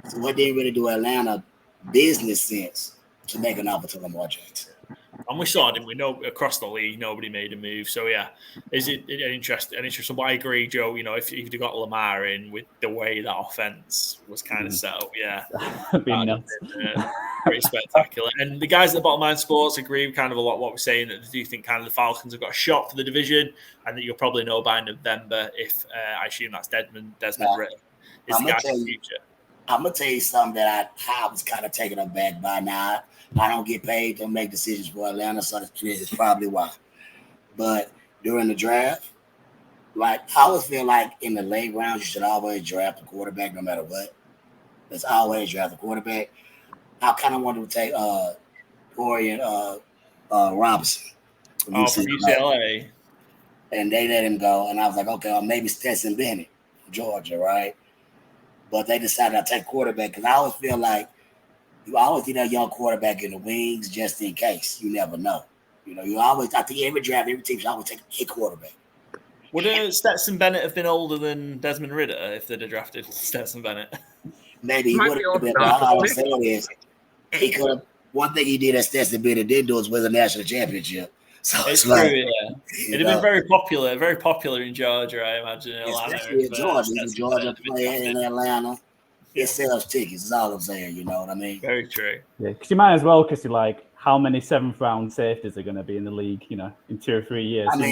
S2: So what didn't really do Atlanta business sense to make an offer to Lamar Jackson.
S1: And we saw, didn't we? No, across the league, nobody made a move. So, yeah, is it an interesting? But I agree, Joe, if you'd got Lamar in with the way that offense was kind of set up, that'd be nuts. Pretty spectacular. And the guys at the Bottom Line Sports agree with kind of a lot what we're saying, that they do think kind of the Falcons have got a shot for the division and that you'll probably know by November if I assume that's Desmond Ritter is the guy for the future.
S2: I'm going to tell you something that I was kind of taken aback by now. I don't get paid to make decisions for Atlanta, so this is probably why. But during the draft, I always feel like in the late rounds, you should always draft a quarterback no matter what. Let's always draft a quarterback. I kind of wanted to take Corian Robinson.
S1: From UCLA.
S2: And they let him go. And I was like, okay, well, maybe Stetson Bennett from Georgia, right? But they decided to take quarterback because I always feel like you always need a young quarterback in the wings just in case. You never know. You always, I think every draft, every team should always take a quarterback.
S1: Would Stetson Bennett have been older than Desmond Ritter if they'd have drafted Stetson Bennett?
S2: Maybe he would have been. All I'm saying is he could have. One thing he did that Stetson Bennett did do was win a national championship. So
S1: it's true, yeah. It'd have been very popular in Georgia, I imagine.
S2: Especially in Georgia. He's a Georgia player in Atlanta. It sells tickets. Is all I'm saying. You know what I mean?
S1: Very true.
S4: Yeah, because you might as well, because you're like, how many 7th-round safeties are going to be in the league? In 2 or 3 years. So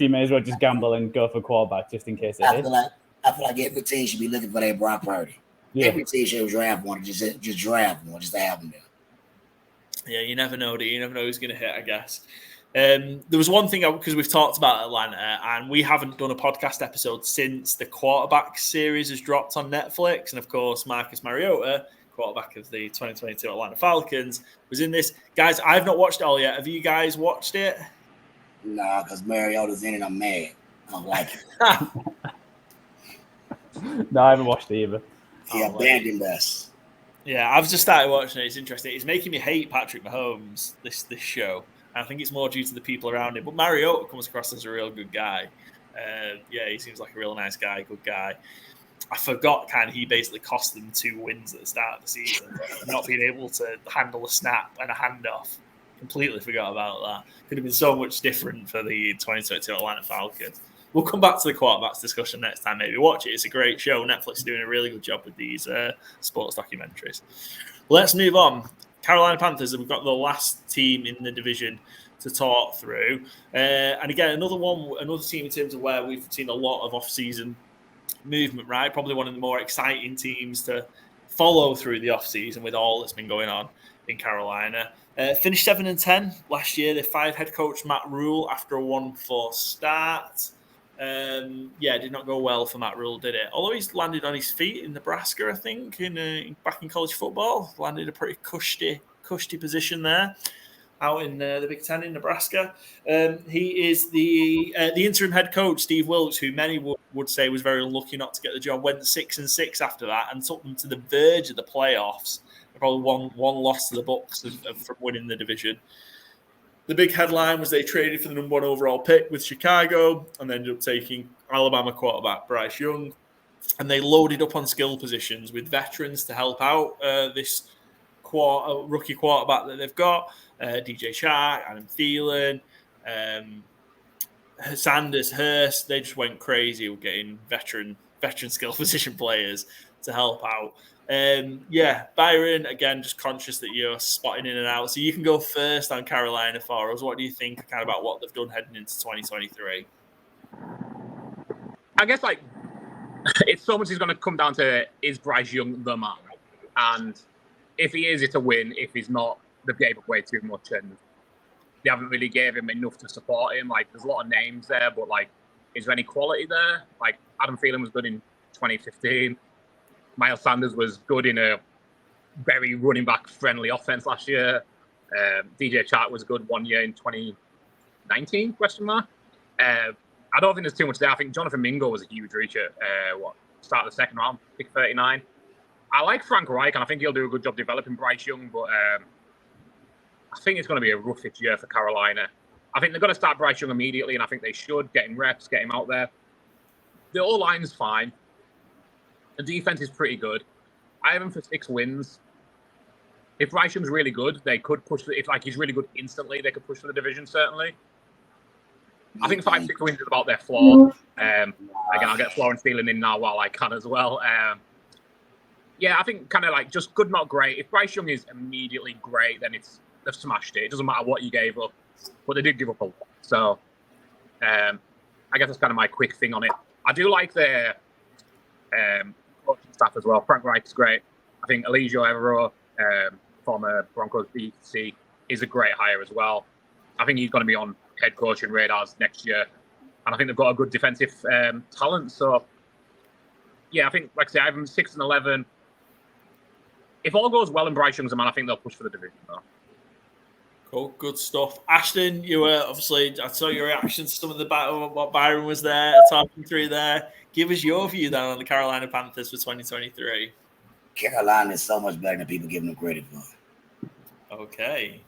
S4: you may as well just gamble and go for quarterback just in case.
S2: I feel like every team should be looking for their Brock Purdy. Yeah. Every team should draft one. Just draft one, just to have them there.
S1: Yeah, you never know. You never know who's going to hit, I guess. There was one thing, because we've talked about Atlanta, and we haven't done a podcast episode since the quarterback series has dropped on Netflix. And, of course, Marcus Mariota, quarterback of the 2022 Atlanta Falcons, was in this. Guys, I've not watched it all yet. Have you guys watched it?
S2: Nah, because Mariota's in it. I'm mad. I don't like it.
S4: No, I haven't watched it either.
S2: He abandoned us.
S1: Yeah, I've just started watching it. It's interesting. It's making me hate Patrick Mahomes, this show. I think it's more due to the people around him. But Mariota comes across as a real good guy. He seems like a real nice guy, good guy. I forgot he basically cost them 2 wins at the start of the season, not being able to handle a snap and a handoff. Completely forgot about that. Could have been so much different for the 2022 Atlanta Falcons. We'll come back to the quarterbacks discussion next time. Maybe watch it. It's a great show. Netflix is doing a really good job with these sports documentaries. Let's move on. Carolina Panthers, we've got the last team in the division to talk through. And again, another team in terms of where we've seen a lot of off-season movement, right? Probably one of the more exciting teams to follow through the off-season with all that's been going on in Carolina. Finished 7-10 last year. They fired head coach Matt Rule after a 1-4 start. Did not go well for Matt Rule, did it? Although he's landed on his feet in Nebraska, I think, back in college football. Landed a pretty cushy position there out in the Big Ten in Nebraska. He is the interim head coach, Steve Wilkes, who many would say was very unlucky not to get the job. Went 6-6 after that and took them to the verge of the playoffs. Probably one loss to the Bucs from winning the division. The big headline was they traded for the number 1 overall pick with Chicago and they ended up taking Alabama quarterback Bryce Young. And they loaded up on skill positions with veterans to help out this rookie quarterback that they've got. DJ Chark, Adam Thielen, Sanders, Hurst. They just went crazy with getting veteran skill position players to help out. Byron, again, just conscious that you're spotting in and out. So you can go first on Carolina for us. What do you think kind of about what they've done heading into 2023?
S3: I guess, it's so much is going to come down to, is Bryce Young the man? And if he is, it's a win. If he's not, they've gave up way too much and they haven't really gave him enough to support him. There's a lot of names there, but, is there any quality there? Adam Thielen was good in 2015. Miles Sanders was good in a very running back friendly offense last year. DJ Chark was good 1 year in 2019, question mark. I don't think there's too much there. I think Jonathan Mingo was a huge reacher. Start of the second round, pick 39. I like Frank Reich, and I think he'll do a good job developing Bryce Young, but I think it's going to be a roughish year for Carolina. I think they're going to start Bryce Young immediately, and I think they should get him reps, get him out there. The O-line's fine. The defense is pretty good. I have him for 6 wins. If Bryce Young's really good, they could push. If he's really good instantly, they could push for the division, certainly. I think 5-6 wins is about their floor. Again, I'll get Florence Thielen in now while I can as well. I think kind of just good, not great. If Bryce Young is immediately great, then they've smashed it. It doesn't matter what you gave up, but they did give up a lot. So I guess that's kind of my quick thing on it. I do like their coaching staff as well. Frank Reich is great. I think Elijah Evero, former Broncos DC, is a great hire as well. I think he's going to be on head coaching radars next year. And I think they've got a good defensive talent. So, I think, I say, I have them 6-11. If all goes well and Bryce Young's a man, I think they'll push for the division, though.
S1: Cool, good stuff. Ashton, you were obviously, I saw your reaction to some of what Byron was there, talking through there. Give us your view then on the Carolina Panthers for 2023.
S2: Carolina is so much better than people giving them credit for.
S1: Okay.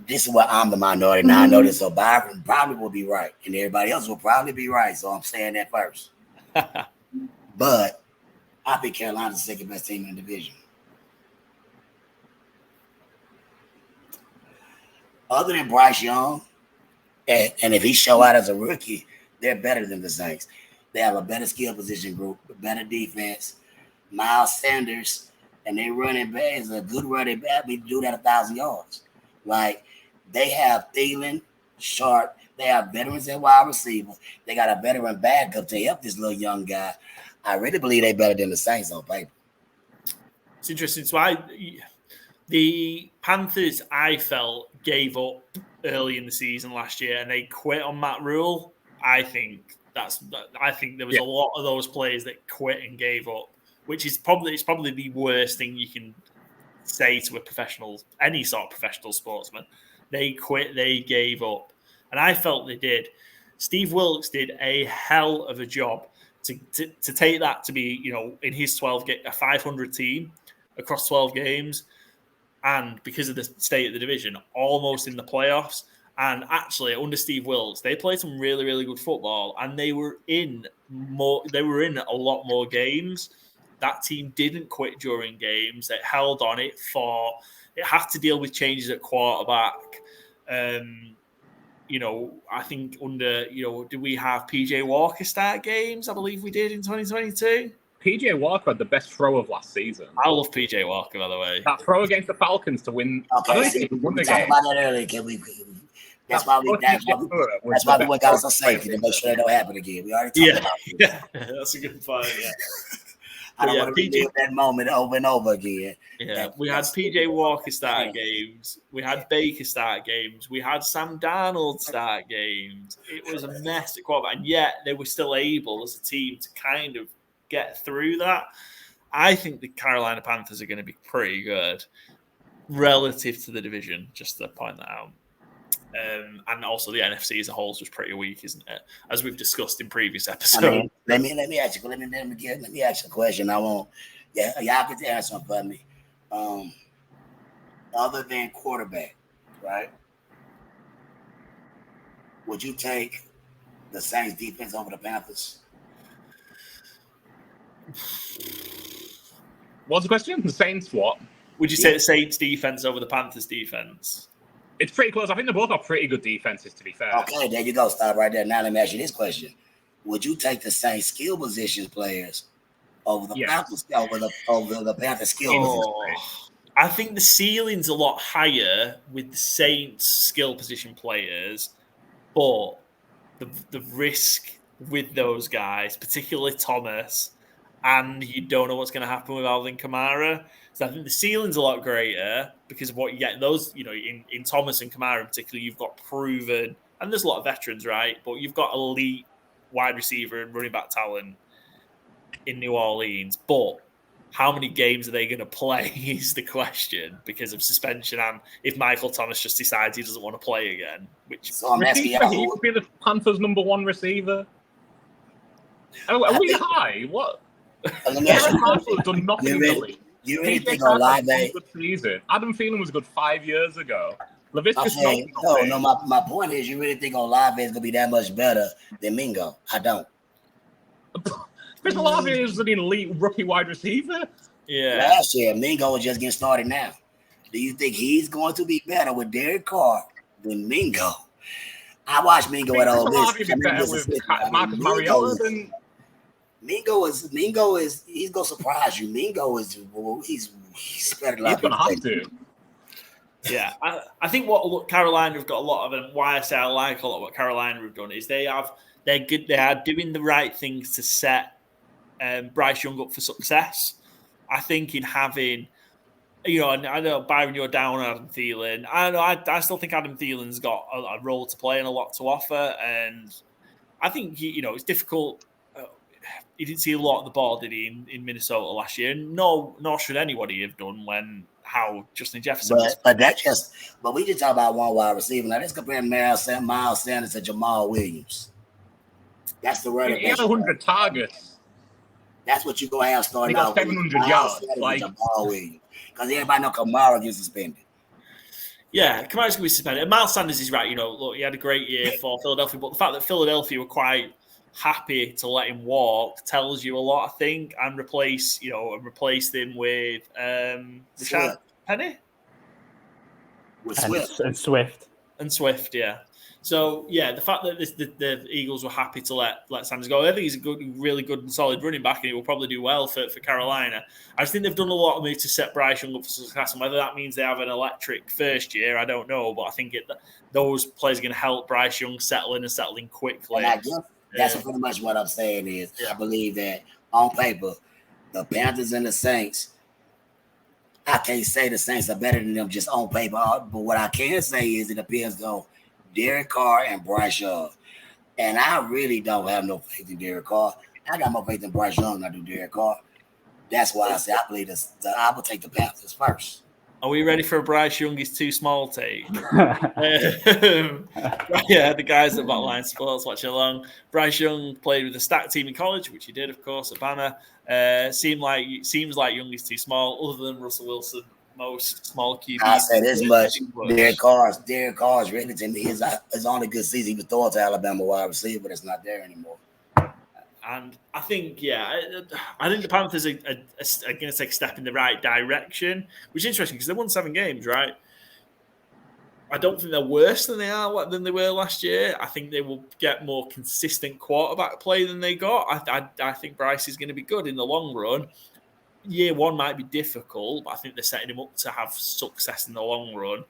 S2: This is where I'm the minority. Now I know this, so Byron probably will be right, and everybody else will probably be right. So I'm saying that first. But I think Carolina's the second best team in the division. Other than Bryce Young, and if he show out as a rookie, they're better than the Saints. They have a better skill position group, a better defense. Miles Sanders and their running back is a good running back. We do that 1,000 yards. They have Thielen, Sharp. They have veterans at wide receivers. They got a veteran backup to help this little young guy. I really believe they're better than the Saints on paper.
S1: It's interesting. So the Panthers, I felt, gave up early in the season last year, and they quit on Matt Rule. I think there was a lot of those players that quit and gave up, which is probably the worst thing you can say to any sort of professional sportsman. They quit, they gave up, and I felt they did. Steve Wilkes did a hell of a job to take that to be, in his a 500 team across 12 games. And because of the state of the division, almost in the playoffs. And actually, under Steve Wilkes, they played some really, really good football, and they were in a lot more games. That team didn't quit during games. It held on it had to deal with changes at quarterback. I think under, did we have PJ Walker start games? I believe we did in 2022.
S3: PJ Walker had the best throw of last season.
S1: I love PJ Walker, by the way.
S3: That throw against the Falcons to win.
S2: Okay, we talked about that earlier. That's why we went out some safety to make sure that don't happen again. We already talked about it.
S1: Yeah, that's a good point. Yeah.
S2: I don't want to relive that moment over and over again.
S1: Yeah, we had PJ Walker start games. We had Baker start games. We had Sam Darnold start games. It was a mess at quarterback, and yet they were still able as a team to kind of get through that. I think the Carolina Panthers are going to be pretty good relative to the division, just to point that out. And also the NFC as a whole is just pretty weak, isn't it? As we've discussed in previous episodes.
S2: Let me ask you. Let me ask you a question. I won't. Yeah, y'all get to answer them for me. Other than quarterback, right? Would you take the Saints defense over the Panthers?
S3: What's the question? The Saints what?
S1: Would you say the Saints defense over the Panthers defense?
S3: It's pretty close. I think they both have pretty good defenses, to be fair.
S2: Okay, there you go. Stop right there. Now let me ask you this question: would you take the Saints skill positions players over the Panthers over the Panthers skill position players?
S1: I think the ceiling's a lot higher with the Saints skill position players, but the risk with those guys, particularly Thomas, and you don't know what's going to happen with Alvin Kamara. So I think the ceiling's a lot greater because of what you get. Those, in Thomas and Kamara in particular, you've got proven, and there's a lot of veterans, right? But you've got elite wide receiver and running back talent in New Orleans. But how many games are they going to play is the question because of suspension and if Michael Thomas just decides he doesn't want to play again.
S2: So I'm asking you,
S3: he would be the Panthers' number one receiver. Are we high? What? Aaron Marshall has done nothing in the league.
S2: You really think Olave?
S3: Adam Thielen was good 5 years ago.
S2: My point is, you really think Olave is gonna be that much better than Mingo? I don't.
S3: Chris Olave is an elite rookie wide receiver.
S1: Yeah.
S2: Last year, Mingo was just getting started now. Do you think he's going to be better with Derek Carr than Mingo? I watched Mingo at Ole Miss.
S3: Marcus Mariota than
S2: Mingo is he's gonna surprise you. Mingo is he's better than
S3: he's gonna have to.
S1: Yeah, I think what Carolina have got a lot of, and why I say I like a lot of what Carolina have done is they're good. They are doing the right things to set Bryce Young up for success. I think in having, and I know Byron, you're down on Adam Thielen. I still think Adam Thielen's got a role to play and a lot to offer, and I think it's difficult. He didn't see a lot of the ball, did he, in Minnesota last year? Nor should anybody have done how Justin Jefferson was.
S2: But we just talk about one wide receiver. Now let's compare Miles Sanders to Jamal Williams. That's the running back.
S3: He had 100 targets.
S2: That's what you're going to have starting
S3: out. 700 yards.
S2: Jamal Williams. Because everybody know Kamara gets suspended.
S1: Yeah, Kamara's going to be suspended. Miles Sanders is right. Look, he had a great year for Philadelphia, but the fact that Philadelphia were quite happy to let him walk tells you a lot, I think, and replace him with Rashad Penny
S4: and Swift.
S1: Yeah. So yeah, the fact that the Eagles were happy to let Sanders go, I think he's a really good and solid running back, and he will probably do well for Carolina. I just think they've done a lot of moves to set Bryce Young up for success, and whether that means they have an electric first year, I don't know. But I think those players are going to help Bryce Young settle in quickly.
S2: That's pretty much what I'm saying is I believe that on paper, the Panthers and the Saints, I can't say the Saints are better than them just on paper, but what I can say is it depends on Derek Carr and Bryce Young. And I really don't have no faith in Derek Carr. I got more faith in Bryce Young than I do Derek Carr. That's why I say I believe I will take the Panthers first.
S1: Are we ready for a Bryce Young is too small take? Yeah, the guys at Botline Sports watching along. Bryce Young played with the stack team in college, which he did, of course, at Banner. Seems like Young is too small, other than Russell Wilson most small QBs.
S2: I say this much. Derek Carr's written to me. His only good season he was throwing to Alabama wide receiver, but it's not there anymore.
S1: And I think, I think the Panthers are going to take a step in the right direction, which is interesting because they won 7 games, right? I don't think they're worse than they were last year. I think they will get more consistent quarterback play than they got. I think Bryce is going to be good in the long run. Year 1 might be difficult, but I think they're setting him up to have success in the long run.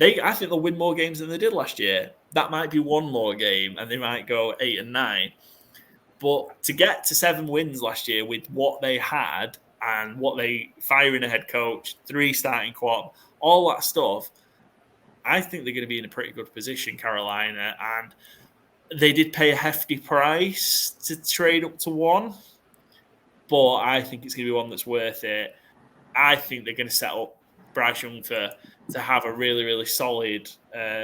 S1: I think they'll win more games than they did last year. That might be one more game, and they might go 8 and 9. But to get to 7 wins last year with what they had and what they firing a head coach, 3 starting quarter, all that stuff, I think they're going to be in a pretty good position, Carolina. And they did pay a hefty price to trade up to 1. But I think it's going to be one that's worth it. I think they're going to set up Bryce Young to have a really, really solid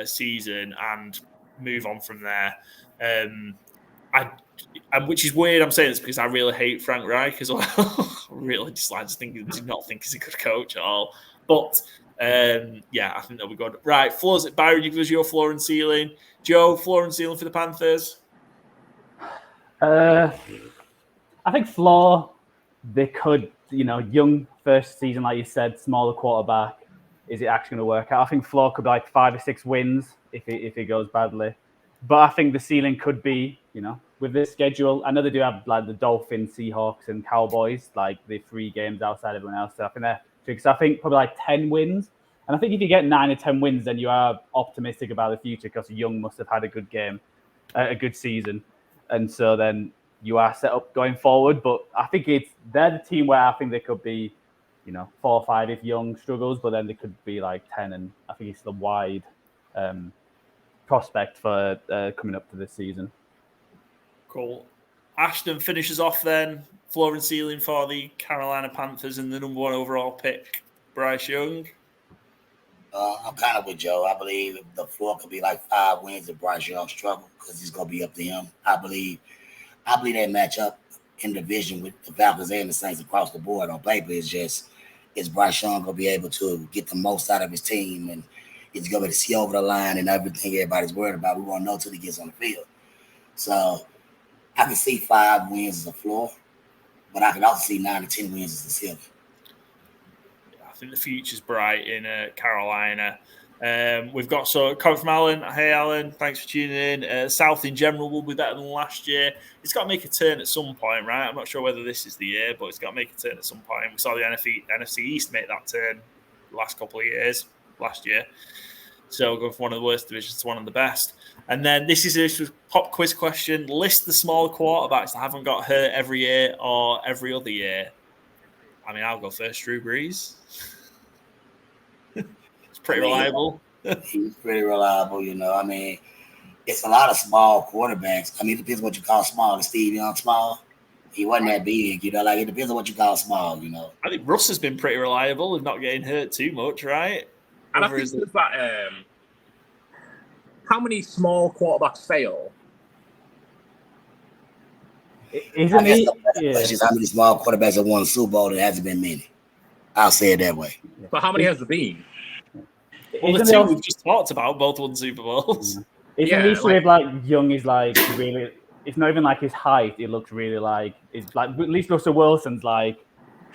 S1: season and move on from there. Which is weird. I'm saying this because I really hate Frank Reich as well. I really dislike. Do not think he's a good coach at all. But I think they'll be good. Right, floors. Byron, you give us your floor and ceiling. Joe, floor and ceiling for the Panthers.
S4: I think floor. They could, young first season, like you said, smaller quarterback. Is it actually going to work out? I think floor could be like 5 or 6 wins if it goes badly. But I think the ceiling could be, with this schedule. I know they do have like the Dolphins, Seahawks, and Cowboys, like the 3 games outside everyone else. So I think I think probably like 10 wins. And I think if you get 9 or 10 wins, then you are optimistic about the future because Young must have had a good game, a good season, and so then you are set up going forward. But I think they're the team where I think they could be, 4 or 5 if Young struggles, but then they could be like 10, and I think it's the wide prospect for coming up to this season.
S1: Cool. Ashton finishes off then, floor and ceiling for the Carolina Panthers and the number 1 overall pick, Bryce Young.
S2: I'm kind of with Joe. I believe the floor could be like 5 wins if Bryce Young struggle because it's going to be up to him. I believe they match up in the division with the Falcons and the Saints across the board. On paper, is Bryce Young going to be able to get the most out of his team, and he's going to be able to see over the line and everything everybody's worried about. We won't know till he gets on the field. So I can see 5 wins as a floor, but I can also see 9 to 10 wins as a ceiling.
S1: I think the future's bright in Carolina. We've got comment from Alan. Hey, Alan, thanks for tuning in. South in general will be better than last year. It's got to make a turn at some point, right? I'm not sure whether this is the year, but it's got to make a turn at some point. We saw the NFC East make that turn the last couple of years, last year. So going from one of the worst divisions to one of the best. And then this is a pop quiz question. List the small quarterbacks that haven't got hurt every year or every other year. I mean, I'll go first. Drew Brees. Pretty reliable.
S2: He's pretty reliable, I mean, it's a lot of small quarterbacks. I mean, it depends what you call small. Is Steve Young small? He wasn't that big, it depends on what you call small,
S1: I think Russ has been pretty reliable and not getting hurt too much, right?
S3: And I think there's that, how many small quarterbacks fail?
S4: Isn't he?
S2: Just how many small quarterbacks have won a Super Bowl? There hasn't been many. I'll say it that way.
S3: But how many has there been?
S1: Well, the 2 we've just talked about both won Super Bowls.
S4: Isn't the issue with Young is really? It's not even like his height. It looks really it's like at least Russell Wilson's
S1: Say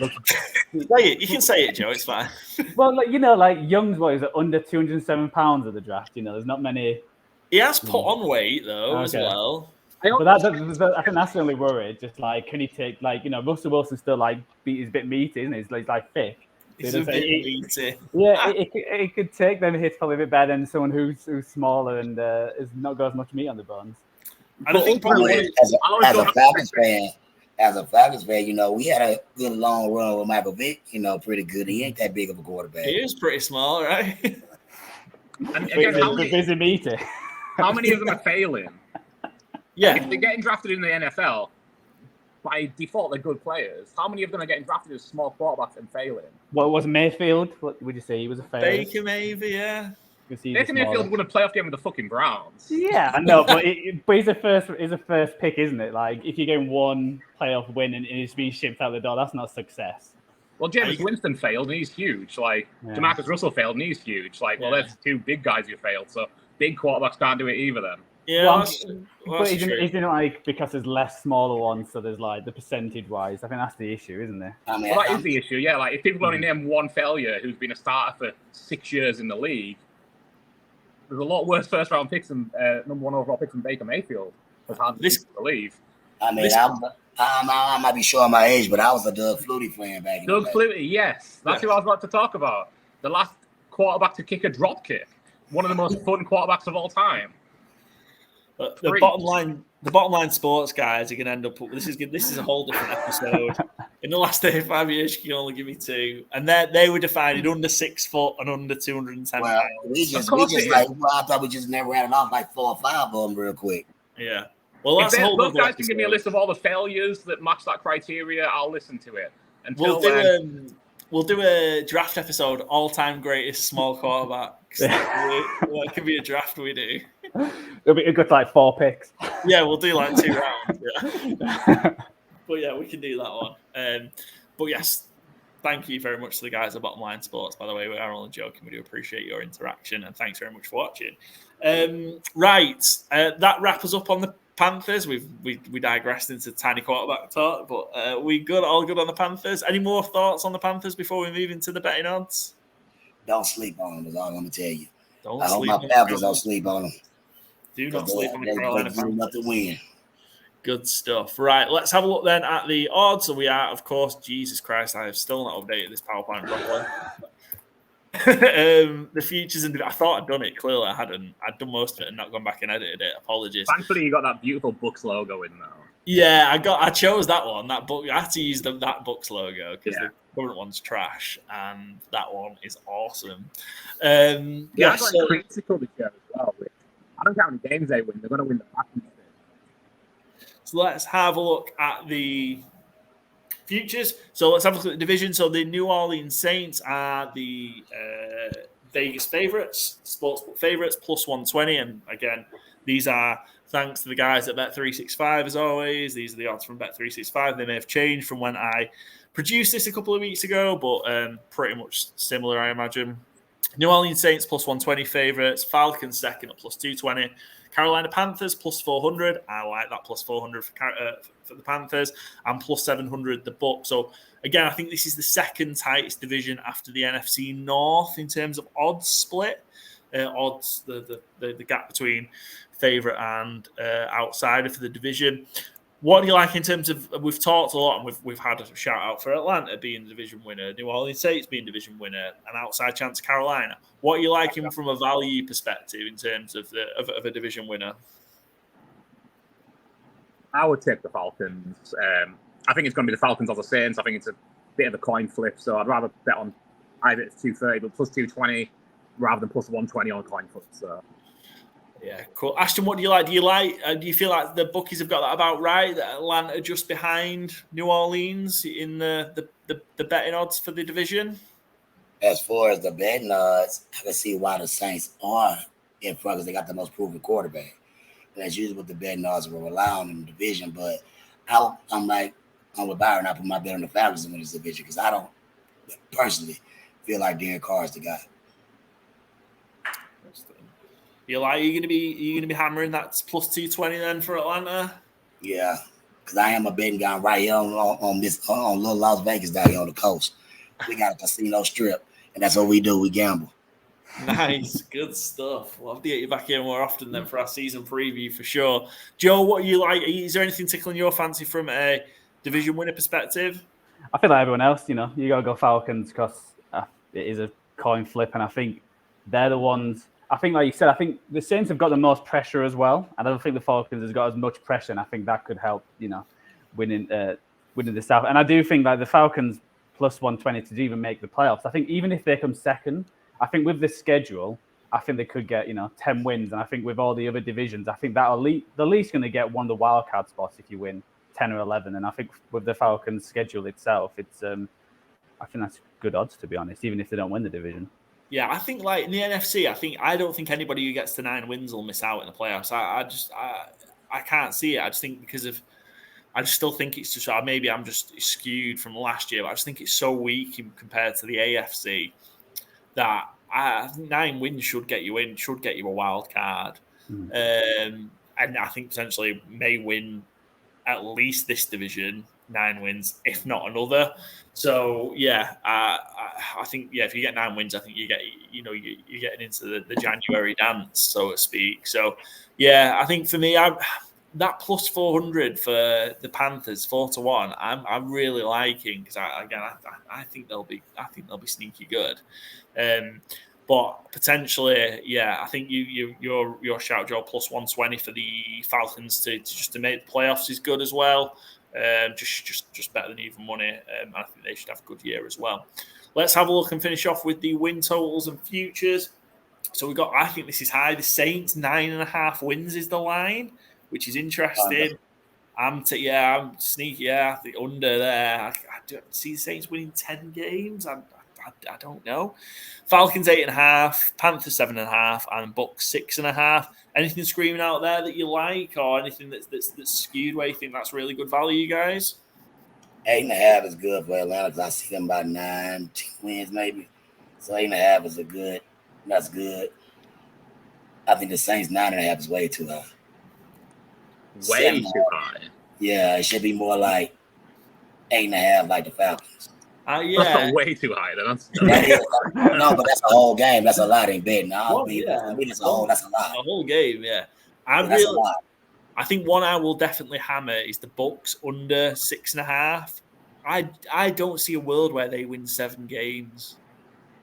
S1: it. You can say it, Joe. It's fine.
S4: Well, Young's what is it, under 207 pounds at the draft? There's not many.
S1: He has put on weight though as well.
S4: But I think that's the only worry. Just can he take Russell Wilson still he's a bit meaty, isn't he? He's thick.
S1: He's a bit meaty.
S4: Yeah, it could take them hits probably a bit better than someone who's smaller and has not got as much meat on the bones.
S1: I think probably
S2: as a Falcons fan, we had a good long run with Michael Vick. Pretty good. He ain't that big of a quarterback.
S1: He is pretty small, right?
S3: And again,
S4: busy meaty.
S3: How many of them are failing?
S1: Yeah,
S3: if they're getting drafted in the NFL, by default, they're good players. How many of them are getting drafted as small quarterbacks and failing?
S4: Well, was Mayfield? What would you say? He was a failure.
S1: Baker, maybe, yeah.
S3: Baker Mayfield won a playoff game with the fucking Browns.
S4: Yeah, I know, but he's a first pick, isn't it? If you get one playoff win and it's being shipped out the door, that's not success.
S3: Well, Jameis Winston failed, and he's huge. Like, Jamarcus Russell failed, and he's huge. Like, well, there's two big guys who failed, so big quarterbacks can't do it either then.
S1: Yeah,
S4: but isn't it like because there's less smaller ones, so there's like the percentage-wise? I think that's the issue, isn't there?
S2: I mean,
S3: well, that is the issue, yeah. Like, if people only name one failure who's been a starter for 6 years in the league, there's a lot worse first-round picks and number one overall picks than Baker Mayfield. It's hard to believe.
S2: I mean, I might be showing my age, but I was a Doug Flutie fan back in the day.
S3: Doug Flutie, yes. That's who I was about to talk about. The last quarterback to kick a drop kick. One of the most fun quarterbacks of all time.
S1: The bottom line, sports guys are going to end up. This is a whole different episode. In the last 35 years, you can only give me two, and they were defined under 6 foot and under 210
S2: well,
S1: pounds.
S2: I thought we just never ran it off like 4 or 5 of them real quick.
S1: Yeah. Well, that's
S3: those guys can give me a list of all the failures that match that criteria. I'll listen to it.
S1: We'll do a draft episode, all-time greatest small quarterbacks. That could be a draft we do.
S4: It'll be a good like 4 picks.
S1: Yeah, we'll do like 2 rounds. Yeah. But yeah, we can do that one. But yes, thank you very much to the guys at Bottom Line Sports. By the way, we are only joking. We do appreciate your interaction, and thanks very much for watching. That wraps us up on the Panthers. We digressed into tiny quarterback talk, but all good on the Panthers. Any more thoughts on the Panthers before we move into the betting odds?
S2: Don't sleep on them is all I'm gonna tell you.
S1: I
S2: hope my Falcons don't sleep on them.
S1: Do not sleep on the Carolina Panthers.
S2: To win.
S1: Good stuff. Right, let's have a look then at the odds. So we are, of course, Jesus Christ, I have still not updated this PowerPoint properly. The futures and I thought I'd done it. Clearly, I hadn't. I'd done most of it and not gone back and edited it. Apologies.
S3: Thankfully, you got that beautiful Bucks logo in now.
S1: Yeah, I chose that one. That book. I had to use that Bucks logo because the current one's trash, and that one is awesome. I
S3: got critical this year as well. I don't care how many games they win. They're going to win the Falcons.
S1: So let's have a look at the futures. So let's have a look at the division. So the New Orleans Saints are the Vegas favorites, sportsbook favorites, plus 120. And again, these are thanks to the guys at Bet365 as always. These are the odds from Bet365. They may have changed from when I produced this a couple of weeks ago, but pretty much similar, I imagine. New Orleans Saints plus 120 favorites, Falcons second at plus 220, Carolina Panthers plus 400. I like that plus 400 for the Panthers, and plus 700 the Bucs. So again, I think this is the second tightest division after the NFC North in terms of odds split. Odds, the gap between favorite and outsider for the division. What do you like in terms of? We've talked a lot, and we've had a shout out for Atlanta being the division winner, New Orleans Saints being division winner, an outside chance Carolina. What are you liking from a value perspective in terms of a division winner?
S3: I would take the Falcons. I think it's going to be the Falcons or the Saints. I think it's a bit of a coin flip, so I'd rather bet on either it's 230 but plus 220 rather than plus 120 on coin flip. So.
S1: Yeah, cool. Ashton, what do you like? Do you feel like the bookies have got that about right? That Atlanta just behind New Orleans in the betting odds for the division?
S2: As far as the betting odds, I can see why the Saints are in front because they got the most proven quarterback. And that's usually what the betting odds will rely on in the division. But I'm with Byron. I put my bet on the Falcons to win this division because I don't personally feel like Derek Carr is the guy.
S1: You're gonna be hammering that plus 220 then for Atlanta?
S2: Yeah, because I am a betting guy right here on little Las Vegas down here on the coast. We got a casino strip, and that's what we do. We gamble.
S1: Nice, good stuff. We'll have to get you back here more often then for our season preview for sure. Joe, what are you like? Is there anything tickling your fancy from a division winner perspective?
S4: I feel like everyone else, you got to go Falcons because it is a coin flip, and I think they're the ones. I think, like you said, I think the Saints have got the most pressure as well. I don't think the Falcons has got as much pressure, and I think that could help, winning the South. And I do think like the Falcons plus 120 to even make the playoffs. I think even if they come second, I think with this schedule, I think they could get 10 wins. And I think with all the other divisions, I think they're least going to get one of the wild card spots if you win 10 or 11. And I think with the Falcons schedule itself, it's I think that's good odds, to be honest, even if they don't win the division.
S1: Yeah, I think like in the NFC, I don't think anybody who gets to 9 wins will miss out in the playoffs. I can't see it. I just think because of I just still think it's just maybe I'm just skewed from last year, but I just think it's so weak compared to the AFC that 9 wins should get you in, should get you a wild card. And I think potentially may win at least this division, 9 wins, if not another. So yeah, I think if you get 9 wins, I think you're getting into the January dance, so to speak. So yeah, I think for me, that plus 400 for the Panthers, 4-1, I'm really liking, because I think they'll be sneaky good. But potentially, yeah, I think your shout, Joe, plus 120 for the Falcons to make the playoffs is good as well. Just better than even money. I think they should have a good year as well. Let's have a look and finish off with the win totals and futures. So I think this is high. The Saints 9.5 wins is the line, which is interesting. I'm sneaky. Yeah, the under there. I don't see the Saints winning 10 games. I don't know. Falcons 8.5, Panthers 7.5, and Bucks 6.5. Anything screaming out there that you like, or anything that's skewed where you think that's really good value, you guys?
S2: 8.5 is good for Atlanta, because I see them about 9 wins maybe. So 8.5 is good. That's good. I think the Saints 9.5 is way too high.
S3: Way too high.
S2: Yeah, it should be more like 8.5, like the Falcons.
S1: Yeah.
S3: That's not way too high.
S2: No, but that's a whole game. That's a lot in betting. That's a lot.
S1: A whole game, yeah. I think one I will definitely hammer is the Bucks under 6.5. I don't see a world where they win 7 games.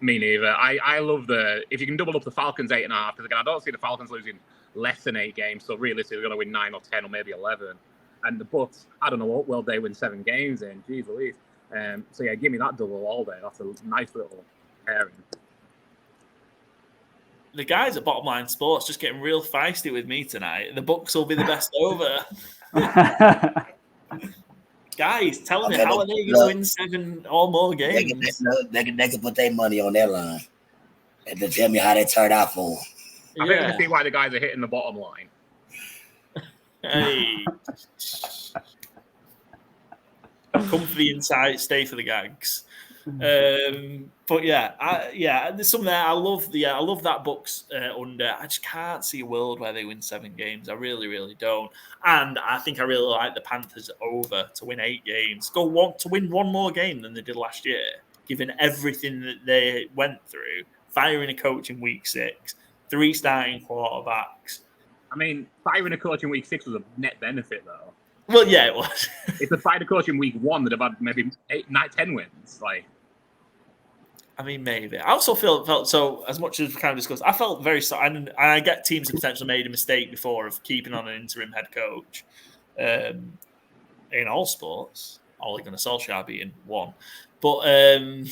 S3: Me neither. I love if you can double up the Falcons 8.5, because again, I don't see the Falcons losing less than 8 games. So realistically, they're going to win 9 or 10 or maybe 11. And the Bucks, I don't know what world they win 7 games in. Jeez Louise. So yeah, give me that double all day. That's a nice little pairing.
S1: The guys at Bottom Line Sports just getting real feisty with me tonight. The Bucks will be the best over. Guys, tell me, how are they going to win 7 or more games?
S2: They can put their money on that line and then tell me how they turned out for them.
S3: I think I can see why the guys are hitting the bottom line.
S1: Hey. Come for the insight, stay for the gags. But there's something there. I love that Bucks under. I just can't see a world where they win 7 games. I really, really don't. And I think I really like the Panthers over to win 8 games. To win 1 more game than they did last year, given everything that they went through, firing a coach in week 6, 3 starting quarterbacks.
S3: I mean, firing a coach in week 6 was a net benefit, though.
S1: Well, yeah, it was.
S3: If they fired a coach in week 1, they'd have had maybe 8, 9, 10 wins.
S1: I mean, maybe. I also felt so, as much as we kind of discussed, I felt very sorry. And I get teams have potentially made a mistake before of keeping on an interim head coach in all sports. Ole Gunnar Solskjaer being one. But, I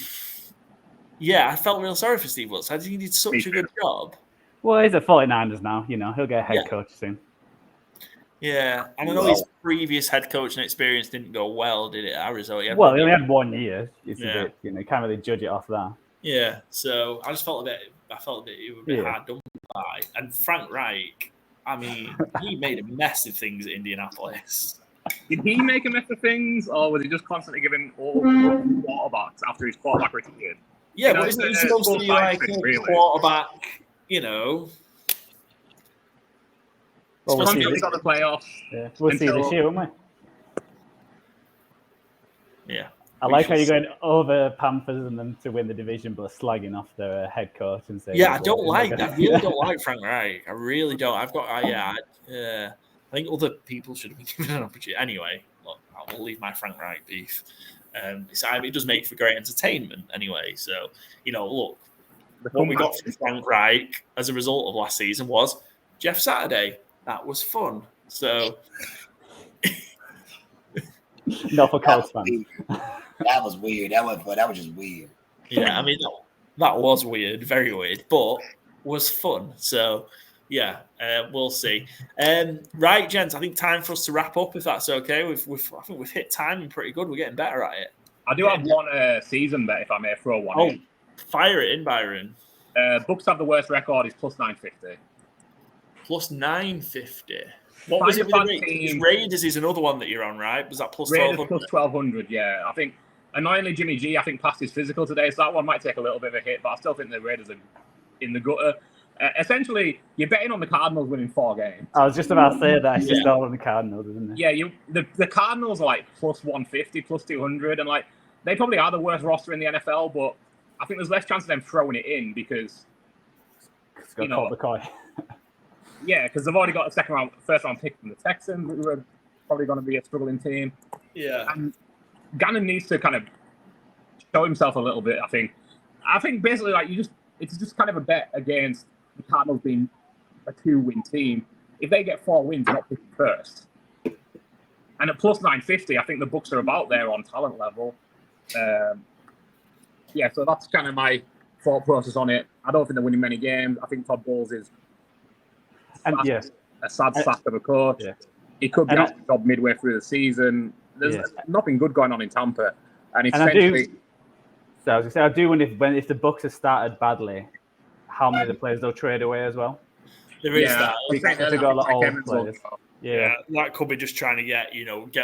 S1: felt real sorry for Steve Wilkes. I think he did such a good job.
S4: Well, he's at 49ers now. He'll get a head coach soon.
S1: Yeah, and I know his previous head coaching experience didn't go well, did it? Arizona.
S4: He only had 1 year. It's a bit, you can't really judge it off that.
S1: Yeah, so I just felt a bit hard done by. And Frank Reich, I mean, he made a mess of things at Indianapolis.
S3: Did he make a mess of things, or was he just constantly giving all quarterbacks after his quarterback retired?
S1: Yeah, but isn't he supposed to be like a quarterback,
S4: Well,
S3: we'll see got the playoffs.
S4: Yeah, we'll see this year, won't
S1: we? Yeah.
S4: I like how you're going over Panthers and them to win the division, but slagging off their head coach and saying,
S1: "Yeah, I don't like that. I really don't like Frank Reich. I really don't. I think other people should have been given an opportunity. Anyway, look, I'll leave my Frank Reich beef. It does make for great entertainment anyway. So look, what we got from Frank Reich as a result of last season was Jeff Saturday. That was fun. So,
S4: not for Colts fans.
S2: That was weird. That was just weird.
S1: Yeah, I mean that was weird, very weird, but was fun. So, we'll see. Right, gents, I think time for us to wrap up. If that's okay, I think we've hit timing pretty good. We're getting better at it.
S3: I do have one season bet, if I may throw one in.
S1: Fire it in, Byron.
S3: Bucks have the worst record. Is plus 950.
S1: Plus 950. What was it with the
S3: team?
S1: Raiders is another one that you're on, right? Was that plus
S3: Raiders
S1: 1200?
S3: plus 1200, yeah. I think, annoyingly, Jimmy G, I think, passed his physical today, so that one might take a little bit of a hit, but I still think the Raiders are in the gutter. Essentially, you're betting on the Cardinals winning 4 games.
S4: I was just about to say that. It's just all on the Cardinals, isn't it?
S3: Yeah, the Cardinals are like plus 150, plus 200, and like they probably are the worst roster in the NFL, but I think there's less chance of them throwing it in because
S4: It's got caught the coin.
S3: Yeah, because they've already got a first round pick from the Texans, who are probably going to be a struggling team.
S1: Yeah.
S3: And Gannon needs to kind of show himself a little bit, I think. I think basically like it's just kind of a bet against the Cardinals being a 2-win team. If they get 4 wins, they're not picking first. And at plus 950, I think the Bucs are about there on talent level. So that's kind of my thought process on it. I don't think they're winning many games. I think Todd Bowles is a sad sack of a coach. Yeah. He could be out of the job midway through the season. There's nothing good going on in Tampa. I
S4: do wonder if the Bucs have started badly, how many of the players they'll trade away as well.
S1: There is that.
S4: They've got a lot of old players.
S1: Yeah, that could be just trying to get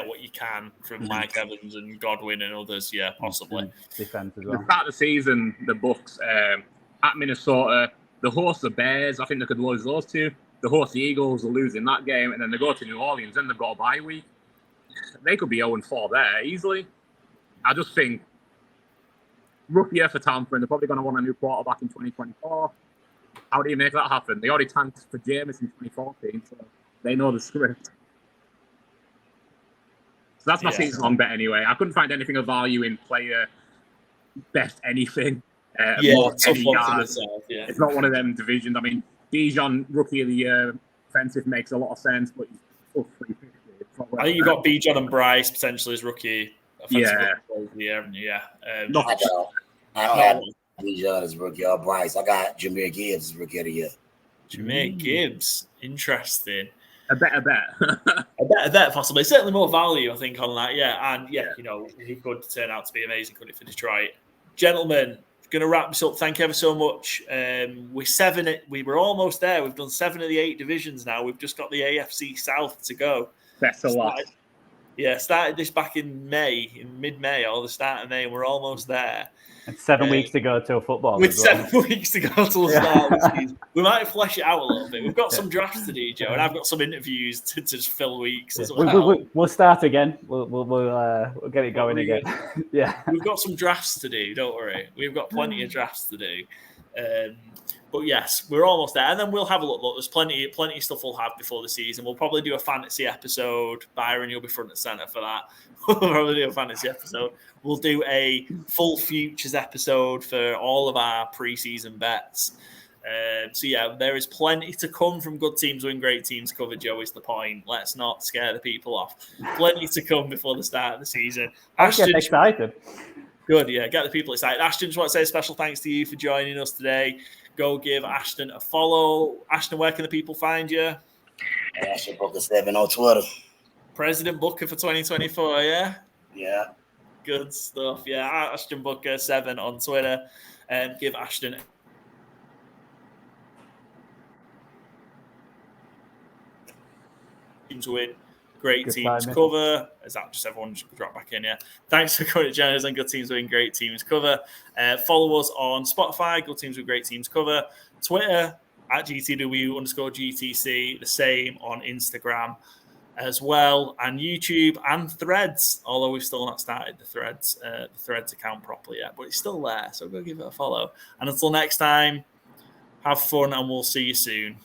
S1: what you can from Mike Evans and Godwin and others. Yeah, possibly.
S4: Defense as well.
S3: The start of the season, the Bucs at Minnesota, the host the Bears. I think they could lose those two. The host the Eagles will lose in that game, and then they go to New Orleans. Then they've got a bye week. They could be 0-4 there easily. I just think rookie year for Tampa, and they're probably going to want a new quarterback in 2024. How do you make that happen? They already tanked for Jameis in 2014, so they know the script. So that's my season-long bet anyway. I couldn't find anything of value in player best anything. It's not one of them divisions. I mean, Bijan, rookie of the year, offensive makes a lot of sense, but he's plus 350.
S2: I think you've got Bijan and Bryce potentially as rookie.
S3: Yeah.
S2: I don't have Bijan as rookie or Bryce. I got Jahmyr Gibbs as rookie of the year.
S1: Jahmyr Gibbs, interesting.
S3: A bet,
S1: Possibly. Certainly more value, I think, on that. Yeah, and he could turn out to be amazing, couldn't it, for Detroit? Gentlemen, going to wrap this up. Thank you ever so much. We were almost there. We've done 7 of the 8 divisions now. We've just got the AFC South to go.
S3: That's a lot.
S1: Started this back in mid-May, or the start of May, and we're almost there.
S4: And 7 weeks to go till football.
S1: With 7 weeks to go till the start of the season. We might flesh it out a little bit. We've got some drafts to do, Joe, and I've got some interviews to just fill weeks as well.
S4: We'll start again. We'll get it going again.
S1: We've got some drafts to do, don't worry. We've got plenty of drafts to do. But yes, we're almost there. And then we'll have a look. There's plenty of stuff we'll have before the season. We'll probably do a fantasy episode. Byron, you'll be front and center for that. We'll probably do a fantasy episode. We'll do a full futures episode for all of our preseason bets. There is plenty to come from good teams win great teams cover, Joe, is the point. Let's not scare the people off. Plenty to come before the start of the season.
S4: Ashton, get excited.
S1: Good, yeah. Get the people excited. Ashton, just want to say a special thanks to you for joining us today. Go give Ashton a follow. Ashton, where can the people find you?
S2: Ashton Booker 7 on Twitter.
S1: President Booker for 2024, yeah?
S2: Yeah.
S1: Good stuff. Yeah, Ashton Booker 7 on Twitter. Give Ashton teams win. Great teams cover. Is that just everyone just drop back in? Yeah. Thanks for coming to Jenna's and Good Teams Win Great Teams Cover. Follow us on Spotify, Good Teams Win Great Teams Cover. Twitter at GTW_GTC. The same on Instagram as well. And YouTube and Threads. Although we've still not started the Threads account properly yet. But it's still there. So go give it a follow. And until next time, have fun and we'll see you soon.